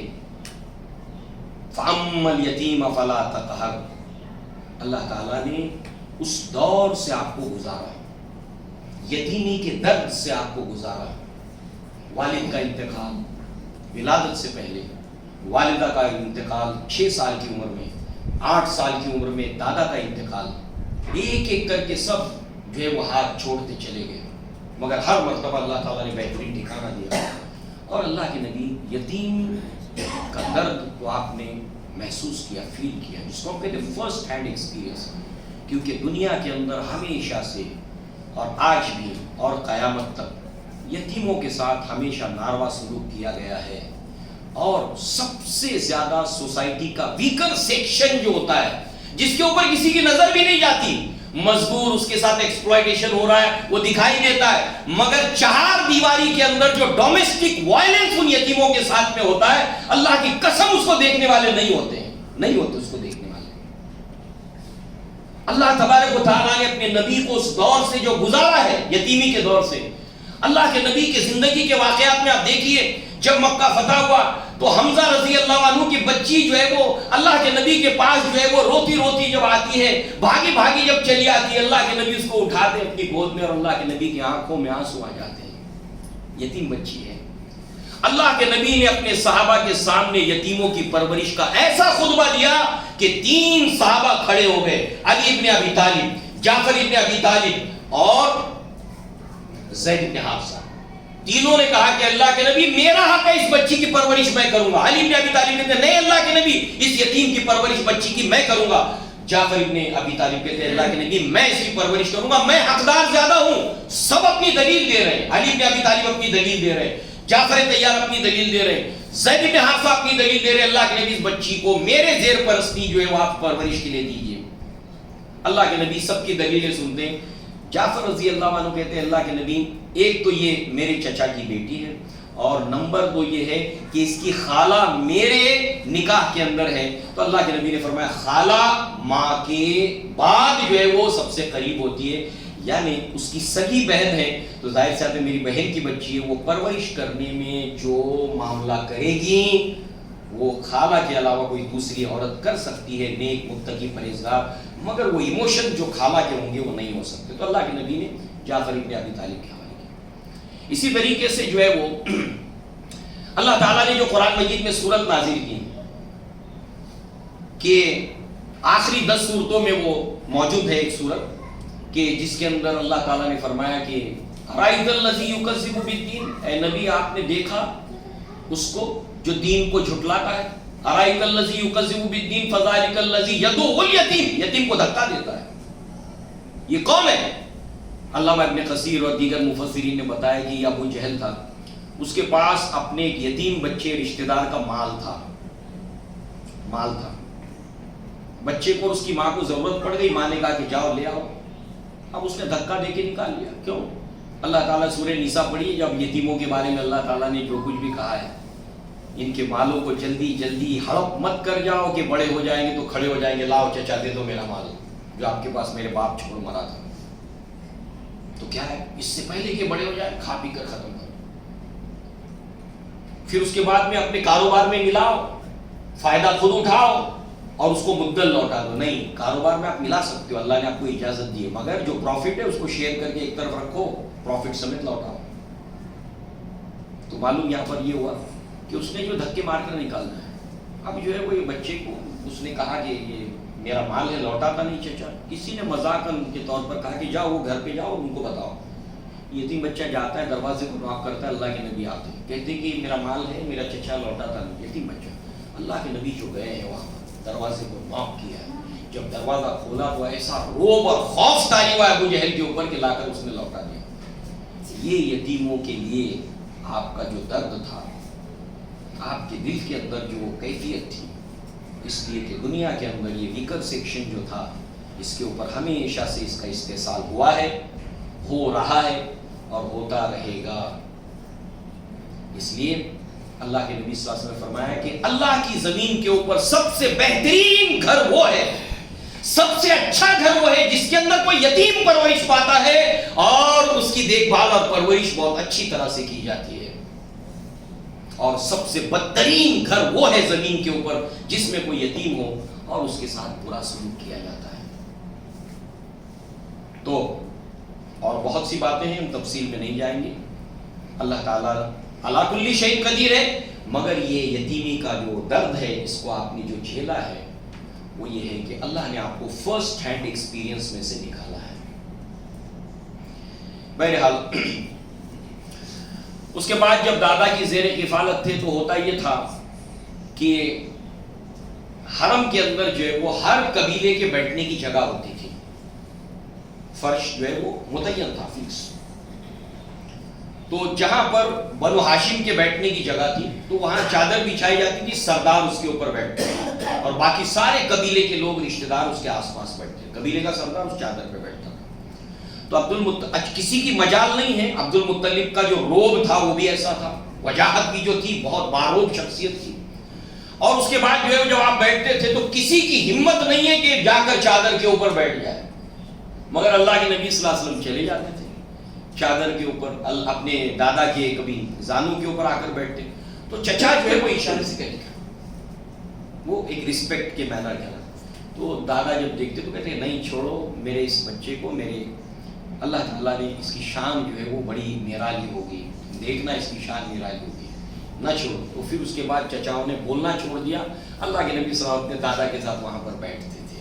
فَأَمَّا الْيَتِيمَ فَلَا تَقْهَرْ، اللہ تعالیٰ نے اس دور سے آپ کو گزارا، یتیمی کے درد سے آپ کو گزارا۔ والد کا انتقال، ولادت سے پہلے والدہ کا انتقال 6 سال کی عمر میں، 8 سال کی عمر میں دادا کا انتقال، ایک ایک کر کے سب جو ہے وہ ہاتھ چھوڑتے چلے گئے، مگر ہر مرتبہ اللہ تعالیٰ نے بہترین ٹھکانہ دیا۔ اور اللہ کے نبی یتیم کا درد کو آپ نے محسوس کیا، فیل کیا، جس کو ہم کہتے ہیں فرسٹ ہینڈ ایکسپیرینس، کیونکہ دنیا کے اندر ہمیشہ سے اور آج بھی اور قیامت تک یتیموں کے ساتھ ہمیشہ ناروا سلوک کیا گیا ہے، اور سب سے زیادہ سوسائٹی کا ویکر سیکشن جو ہوتا ہے، جس کے اوپر کسی کی نظر بھی نہیں جاتی، مزدور اس کے ساتھ ایکسپلائٹیشن ہو رہا ہے وہ دکھائی دیتا ہے، مگر 4 دیواری کے اندر جو ڈومیسٹک وائلنس ان یتیموں کے ساتھ میں ہوتا ہے، اللہ کی قسم اس کو دیکھنے والے نہیں ہوتے اس کو دیکھنے والے۔ اللہ تبارک و تعالیٰ نے اپنے نبی کو اس دور سے جو گزارا ہے، یتیمی کے دور سے، اللہ کے نبی کی زندگی کے واقعات میں آپ دیکھیے، جب مکہ فتح ہوا تو حمزہ رضی اللہ عنہ کی بچی جو ہے وہ اللہ کے نبی کے پاس جو ہے وہ روتی روتی جب آتی ہے، بھاگی بھاگی جب چلی آتی ہے، اللہ کے نبی اس کو اٹھاتے اپنی گود میں، اور اللہ کے نبی کی آنکھوں میں آنسو آ جاتے ہیں، یتیم بچی ہے۔ اللہ کے نبی نے اپنے صحابہ کے سامنے یتیموں کی پرورش کا ایسا خطبہ دیا کہ 3 صحابہ کھڑے ہو گئے، علی ابن ابی طالب، جعفر ابن ابی طالب اور زید ابن حارثہ، تینوں نے کہا کہ اللہ کے نبی میرا حق ہے، اس بچی کی پرورش میں کروں گا۔ علی ابن ابی طالب نے کہا نہیں اللہ کے نبی اس یتیم کی پرورش بچی کی میں کروں گا۔ جعفر ابن ابی طالب کہتے ہیں اللہ کے نبی میں اس کی پرورش کروں گا، میں حقدار زیادہ ہوں۔ سب اپنی دلیل دے رہے ہیں، علی ابن ابی طالب اپنی دلیل دے رہے ہیں، جعفر طیار اپنی دلیل دے رہے ہیں، زید بن حارثہ اپنی دلیل دے رہے ہیں، اللہ کے نبی اس بچی کو میرے زیر پرستی جو ہے وہ آپ پرورش کے لیے دیجیے۔ اللہ کے نبی سب کی دلیلیں سنتے ہیں۔ جعفر رضی اللہ عنہ کہتے ہیں اللہ کے نبی ایک تو یہ میرے چچا کی بیٹی ہے، اور نمبر 2 یہ ہے کہ اس کی خالہ میرے نکاح کے اندر ہے، تو اللہ کے نبی نے فرمایا خالہ ماں کے بعد جو ہے وہ سب سے قریب ہوتی ہے، یعنی اس کی سگی بہن ہے تو ظاہر سی بات ہے میری بہن کی بچی ہے، وہ پرورش کرنے میں جو معاملہ کرے گی وہ خالہ کے علاوہ کوئی دوسری عورت کر سکتی ہے، نیک متقی پرہیزگار، مگر وہ ایموشن جو خالہ کے ہوں گے وہ نہیں ہو سکتے۔ تو اللہ کے نبی نے جعفر ابن ابی طالب کے حوالے کیا۔ اسی طریقے سے جو ہے وہ اللہ تعالیٰ نے جو قرآن مجید میں سورت نازل کی کہ آخری 10 صورتوں میں وہ موجود ہے ایک صورت کہ جس کے اندر اللہ تعالیٰ نے فرمایا کہ رَأَيْتَ الَّذِي يُكَذِّبُ بِالدِّينِ، اے نبی آپ نے دیکھا اس کو جو دین کو جھٹلاتا ہے۔ أَرَأَيْتَ الَّذِي يُكَذِّبُ بِالدِّينِ فَذَلِكَ الَّذِي يَدُعُّ الْيَتِيمَ، یتیم کو دھکا دیتا ہے۔ یہ کون ہے؟ علامہ ابن کثیر اور دیگر مفسرین نے بتایا کہ یہ ابو جہل تھا، اس کے پاس اپنے ایک یتیم بچے رشتہ دار کا مال تھا، بچے کو اور اس کی ماں کو ضرورت پڑ گئی، ماں نے کہا کہ جاؤ لے آؤ، اب اس نے دھکا دے کے نکال لیا۔ کیوں؟ اللہ تعالیٰ سورہ نساء پڑھی جب یتیموں کے بارے میں اللہ تعالیٰ نے جو کچھ بھی کہا ہے، ان کے مالوں کو جلدی جلدی ہڑپ مت کر جاؤ کہ بڑے ہو جائیں گے تو کھڑے ہو جائیں گے، لاؤ چچا دے دو میرا مال جو آپ کے پاس میرے باپ چھوڑ مرا تھا۔ تو کیا ہے، اس سے پہلے کہ بڑے ہو جائیں کھا پی کر ختم کرو، پھر اس کے بعد میں اپنے کاروبار میں ملاؤ، فائدہ خود اٹھاؤ اور اس کو مدل لوٹا دو۔ نہیں، کاروبار میں آپ ملا سکتے ہو، اللہ نے آپ کو اجازت دی ہے، مگر جو پروفٹ ہے اس کو شیئر کر کے ایک طرف رکھو، پروفٹ سمیت لوٹاؤ۔ تو معلوم یہاں پر یہ ہوا کہ اس نے جو دھکے مار کر نکالنا ہے، اب جو ہے وہ یہ بچے کو اس نے کہا کہ یہ میرا مال ہے، لوٹاتا نہیں چچا۔ کسی نے مذاقاً کے طور پر کہا کہ جاؤ وہ گھر پہ جاؤ اور ان کو بتاؤ۔ یتیم بچہ جاتا ہے، دروازے کو ناک کرتا ہے، اللہ کے نبی آتے ہیں، کہتے کہ میرا مال ہے، میرا چچا لوٹاتا نہیں۔ یتیم بچہ، اللہ کے نبی جو گئے ہیں وہاں دروازے کو ناک کیا ہے، جب دروازہ کھولا تو ایسا روب اور خوف طاری ہوا ابو جہل کے اوپر کہ لا کر اس نے لوٹا دیا۔ یہ یتیموں کے لیے آپ کا جو درد تھا، آپ کے دل کے اندر جو کیفیت تھی، اس لیے کہ دنیا کے اندر یہ ویکر سیکشن جو تھا اس کے اوپر ہمیشہ سے اس کا استحصال ہوا ہے، ہو رہا ہے اور ہوتا رہے گا۔ اس لیے اللہ کے نبی صلی اللہ علیہ وسلم نے فرمایا کہ اللہ کی زمین کے اوپر سب سے بہترین گھر وہ ہے، سب سے اچھا گھر وہ ہے جس کے اندر کوئی یتیم پرورش پاتا ہے اور اس کی دیکھ بھال اور پرورش بہت اچھی طرح سے کی جاتی ہے، اور سب سے بدترین گھر وہ ہے زمین کے اوپر جس میں کوئی یتیم ہو اور اس کے ساتھ برا سلوک کیا جاتا ہے۔ تو اور بہت سی باتیں ہیں، ہم تفصیل میں نہیں جائیں گے۔ اللہ تعالیٰ علی کل شیء قدیر ہے، مگر یہ یتیمی کا جو درد ہے اس کو آپ نے جو جھیلا ہے وہ یہ ہے کہ اللہ نے آپ کو فرسٹ ہینڈ ایکسپیرینس میں سے نکالا ہے۔ بہرحال اس کے بعد جب دادا کی زیر کفالت تھے تو ہوتا یہ تھا کہ حرم کے اندر جو ہے وہ ہر قبیلے کے بیٹھنے کی جگہ ہوتی تھی، فرش جو ہے وہ متعین تھا، فکس۔ تو جہاں پر بنو ہاشم کے بیٹھنے کی جگہ تھی تو وہاں چادر بچھائی جاتی تھی، سردار اس کے اوپر بیٹھتے اور باقی سارے قبیلے کے لوگ رشتہ دار اس کے آس پاس بیٹھتے، قبیلے کا سردار اس چادر پہ بیٹھتا تھا۔ تو کسی کی مجال نہیں ہے، عبد المطلب کا جو روب تھا وہ بھی ایسا تھا، وجاہت بھی جو تھی بہت باروب شخصیت تھی، اور اس کے بعد جو ہے جب آپ بیٹھتے تھے تو کسی کی ہمت نہیں ہے کہ جا کر چادر کے اوپر بیٹھ جائے، مگر اللہ کے نبی صلی اللہ علیہ وسلم چلے جاتے تھے چادر کے اوپر، اپنے دادا کے کبھی زانوں کے اوپر آ کر بیٹھتے، تو چچا جو ہے وہ اشارے سے کہتے وہ ایک رسپیکٹ کے مینر کہنا۔ تو دادا جب دیکھتے تو کہتے ہیں نہیں چھوڑو میرے اس بچے کو، میرے اللہ تعالیٰ نے اس کی شان جو ہے وہ بڑی نرالی ہوگی، دیکھنا اس کی شان نرالی ہوگی، نہ چھوڑو۔ تو پھر اس کے بعد چچاؤں نے بولنا چھوڑ دیا، اللہ کے نبی صلی اللہ علیہ وسلم دادا کے ساتھ وہاں پر بیٹھتے تھے،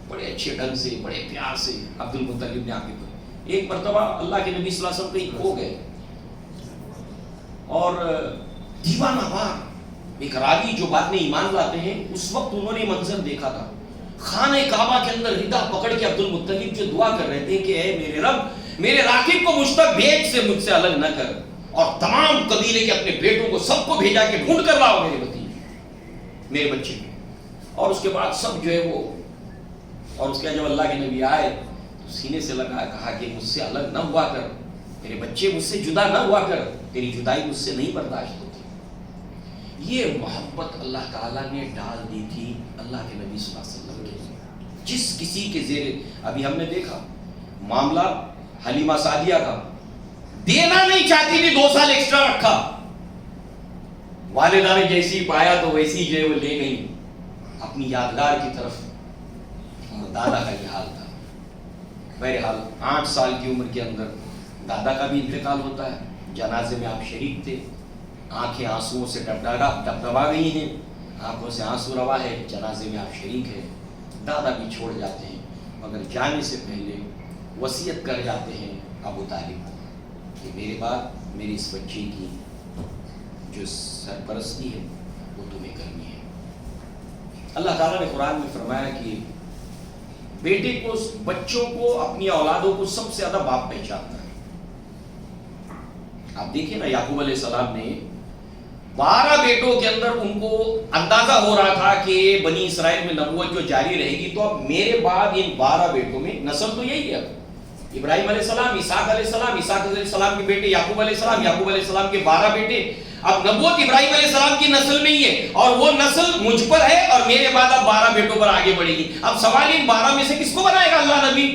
بڑے اچھے ڈھنگ سے، بڑے پیار سے۔ عبد المطلب نے آپ کو ایک مرتبہ اللہ کے نبی صلی اللہ علیہ وسلم کہیں کھو گئے اور دیوانہ وار ایک راوی جو بعد میں ایمان لاتے ہیں، اس وقت انہوں نے منظر دیکھا تھا، خانہ کعبہ کے اندر ردا پکڑ کے عبد المطلب جو دعا کر رہے تھے کہ اے میرے رب، میرے راقب کو مجھ تک بھیج، سے مجھ سے الگ نہ کر، اور تمام قبیلے کے اپنے بیٹوں کو سب کو بھیجا کہ ڈھونڈ کر لاؤ میرے بھتیجے، میرے بچے۔ اور اس کے بعد سب جو ہے وہ، اور اس کے بعد جب اللہ کے نبی آئے تو سینے سے لگا، کہا کہ مجھ سے الگ نہ ہوا کر، میرے بچے مجھ سے جدا نہ ہوا کر، تیری جدائی مجھ سے نہیں برداشت ہوتی۔ یہ محبت اللہ تعالیٰ نے ڈال دی تھی اللہ کے نبی صلی اللہ علیہ وسلم کے، جس کسی کے زیر، ابھی ہم نے دیکھا معاملہ حلیمہ سعدیہ کا، دینا نہیں چاہتی تھی، 2 سال ایکسٹرا رکھا، والدہ نے جیسی پایا تو ویسی جو ہے وہ لے گئی اپنی یادگار کی طرف۔ دادا کا یہ حال تھا۔ بہرحال 8 سال کی عمر کے اندر دادا کا بھی انتقال ہوتا ہے، جنازے میں آپ شریک تھے، آنکھیں آنسوؤں سے ڈبڈبا گئی ہیں، آنکھوں سے آنسو روا ہے، جنازے میں آپ شریک ہیں، دادا بھی چھوڑ جاتے ہیں، مگر جانے سے پہلے وصیت کر جاتے ہیں ابو طالب کہ میرے بعد میری اس بچے کی جو سرپرستی ہے وہ تمہیں کرنی ہے۔ اللہ تعالیٰ نے قرآن میں فرمایا کہ بیٹے کو، بچوں کو، اپنی اولادوں کو سب سے زیادہ باپ پہچانتا ہے۔ آپ دیکھیں نا، یعقوب علیہ السلام نے 12 بیٹوں کے اندر ان کو اندازہ ہو رہا تھا کہ بنی اسرائیل میں نبوت جو جاری رہے گی، تو اب میرے بعد ان 12 بیٹوں میں نسل تو یہی ہے، ابراہیم علیہ السلام، اسحاق علیہ السلام، اسحاق علیہ السلام کے بیٹے یعقوب علیہ السلام، یعقوب علیہ السلام کے 12 بیٹے، اب نبوت ابراہیم علیہ السلام کی نسل میں ہی ہے، اور وہ نسل مجھ پر ہے، اور میرے بعد اب 12 بیٹوں پر آگے بڑھے گی۔ اب سوال ان 12 میں سے کس کو بنائے گا اللہ نبی؟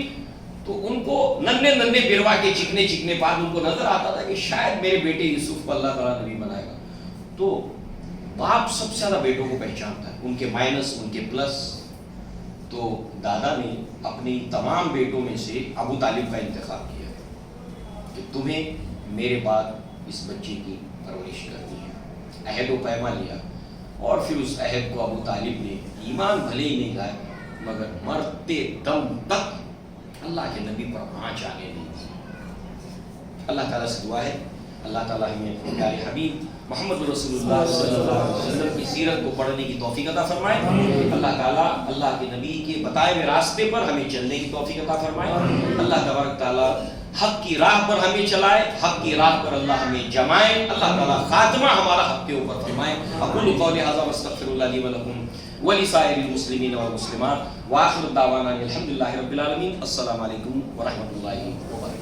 تو ان کو ننھے ننھے بیروا کے چکنے چکنے بعد ان کو نظر آتا تھا کہ شاید میرے بیٹے یوسف کو اللہ تعالیٰ نبی بنائے گا۔ تو باپ سب سے زیادہ بیٹوں کو پہچانتا ہے، ان کے مائنس، ان کے پلس۔ تو دادا نے اپنے تمام بیٹوں میں سے ابو طالب کا انتخاب کیا کہ تمہیں میرے بعد اس بچے کی پرورش کرنی ہے، عہد و پیما لیا، اور پھر اس عہد کو ابو طالب نے، ایمان بھلے ہی نہیں لائے مگر مرتے دم تک اللہ کے نبی پر آنچ آنے نہیں دی۔ اللہ تعالیٰ سے دعا ہے اللہ تعالیٰ ہمیں پیارے حبیب محمد رسول اللہ صلی اللہ علیہ وسلم کی سیرت کو پڑھنے کی توفیق عطا فرمائے۔ اللہ تعالیٰ اللہ کے نبی کے بتائے ہوئے راستے پر ہمیں چلنے کی توفیق عطا فرمائے۔ اللہ تبارک تعالیٰ حق کی راہ پر ہمیں چلائے، حق کی راہ پر اللہ ہمیں جمائے، اللہ تعالیٰ خاتمہ ہمارا حق کے اوپر فرمائے۔ اقول قولی ھذا واستغفر اللہ لی ولکم ولسائر المسلمین والمسلمات، وآخر دعوانا الحمد للہ رب العالمین۔ السلام علیکم ورحمۃ اللہ وبرکاتہ۔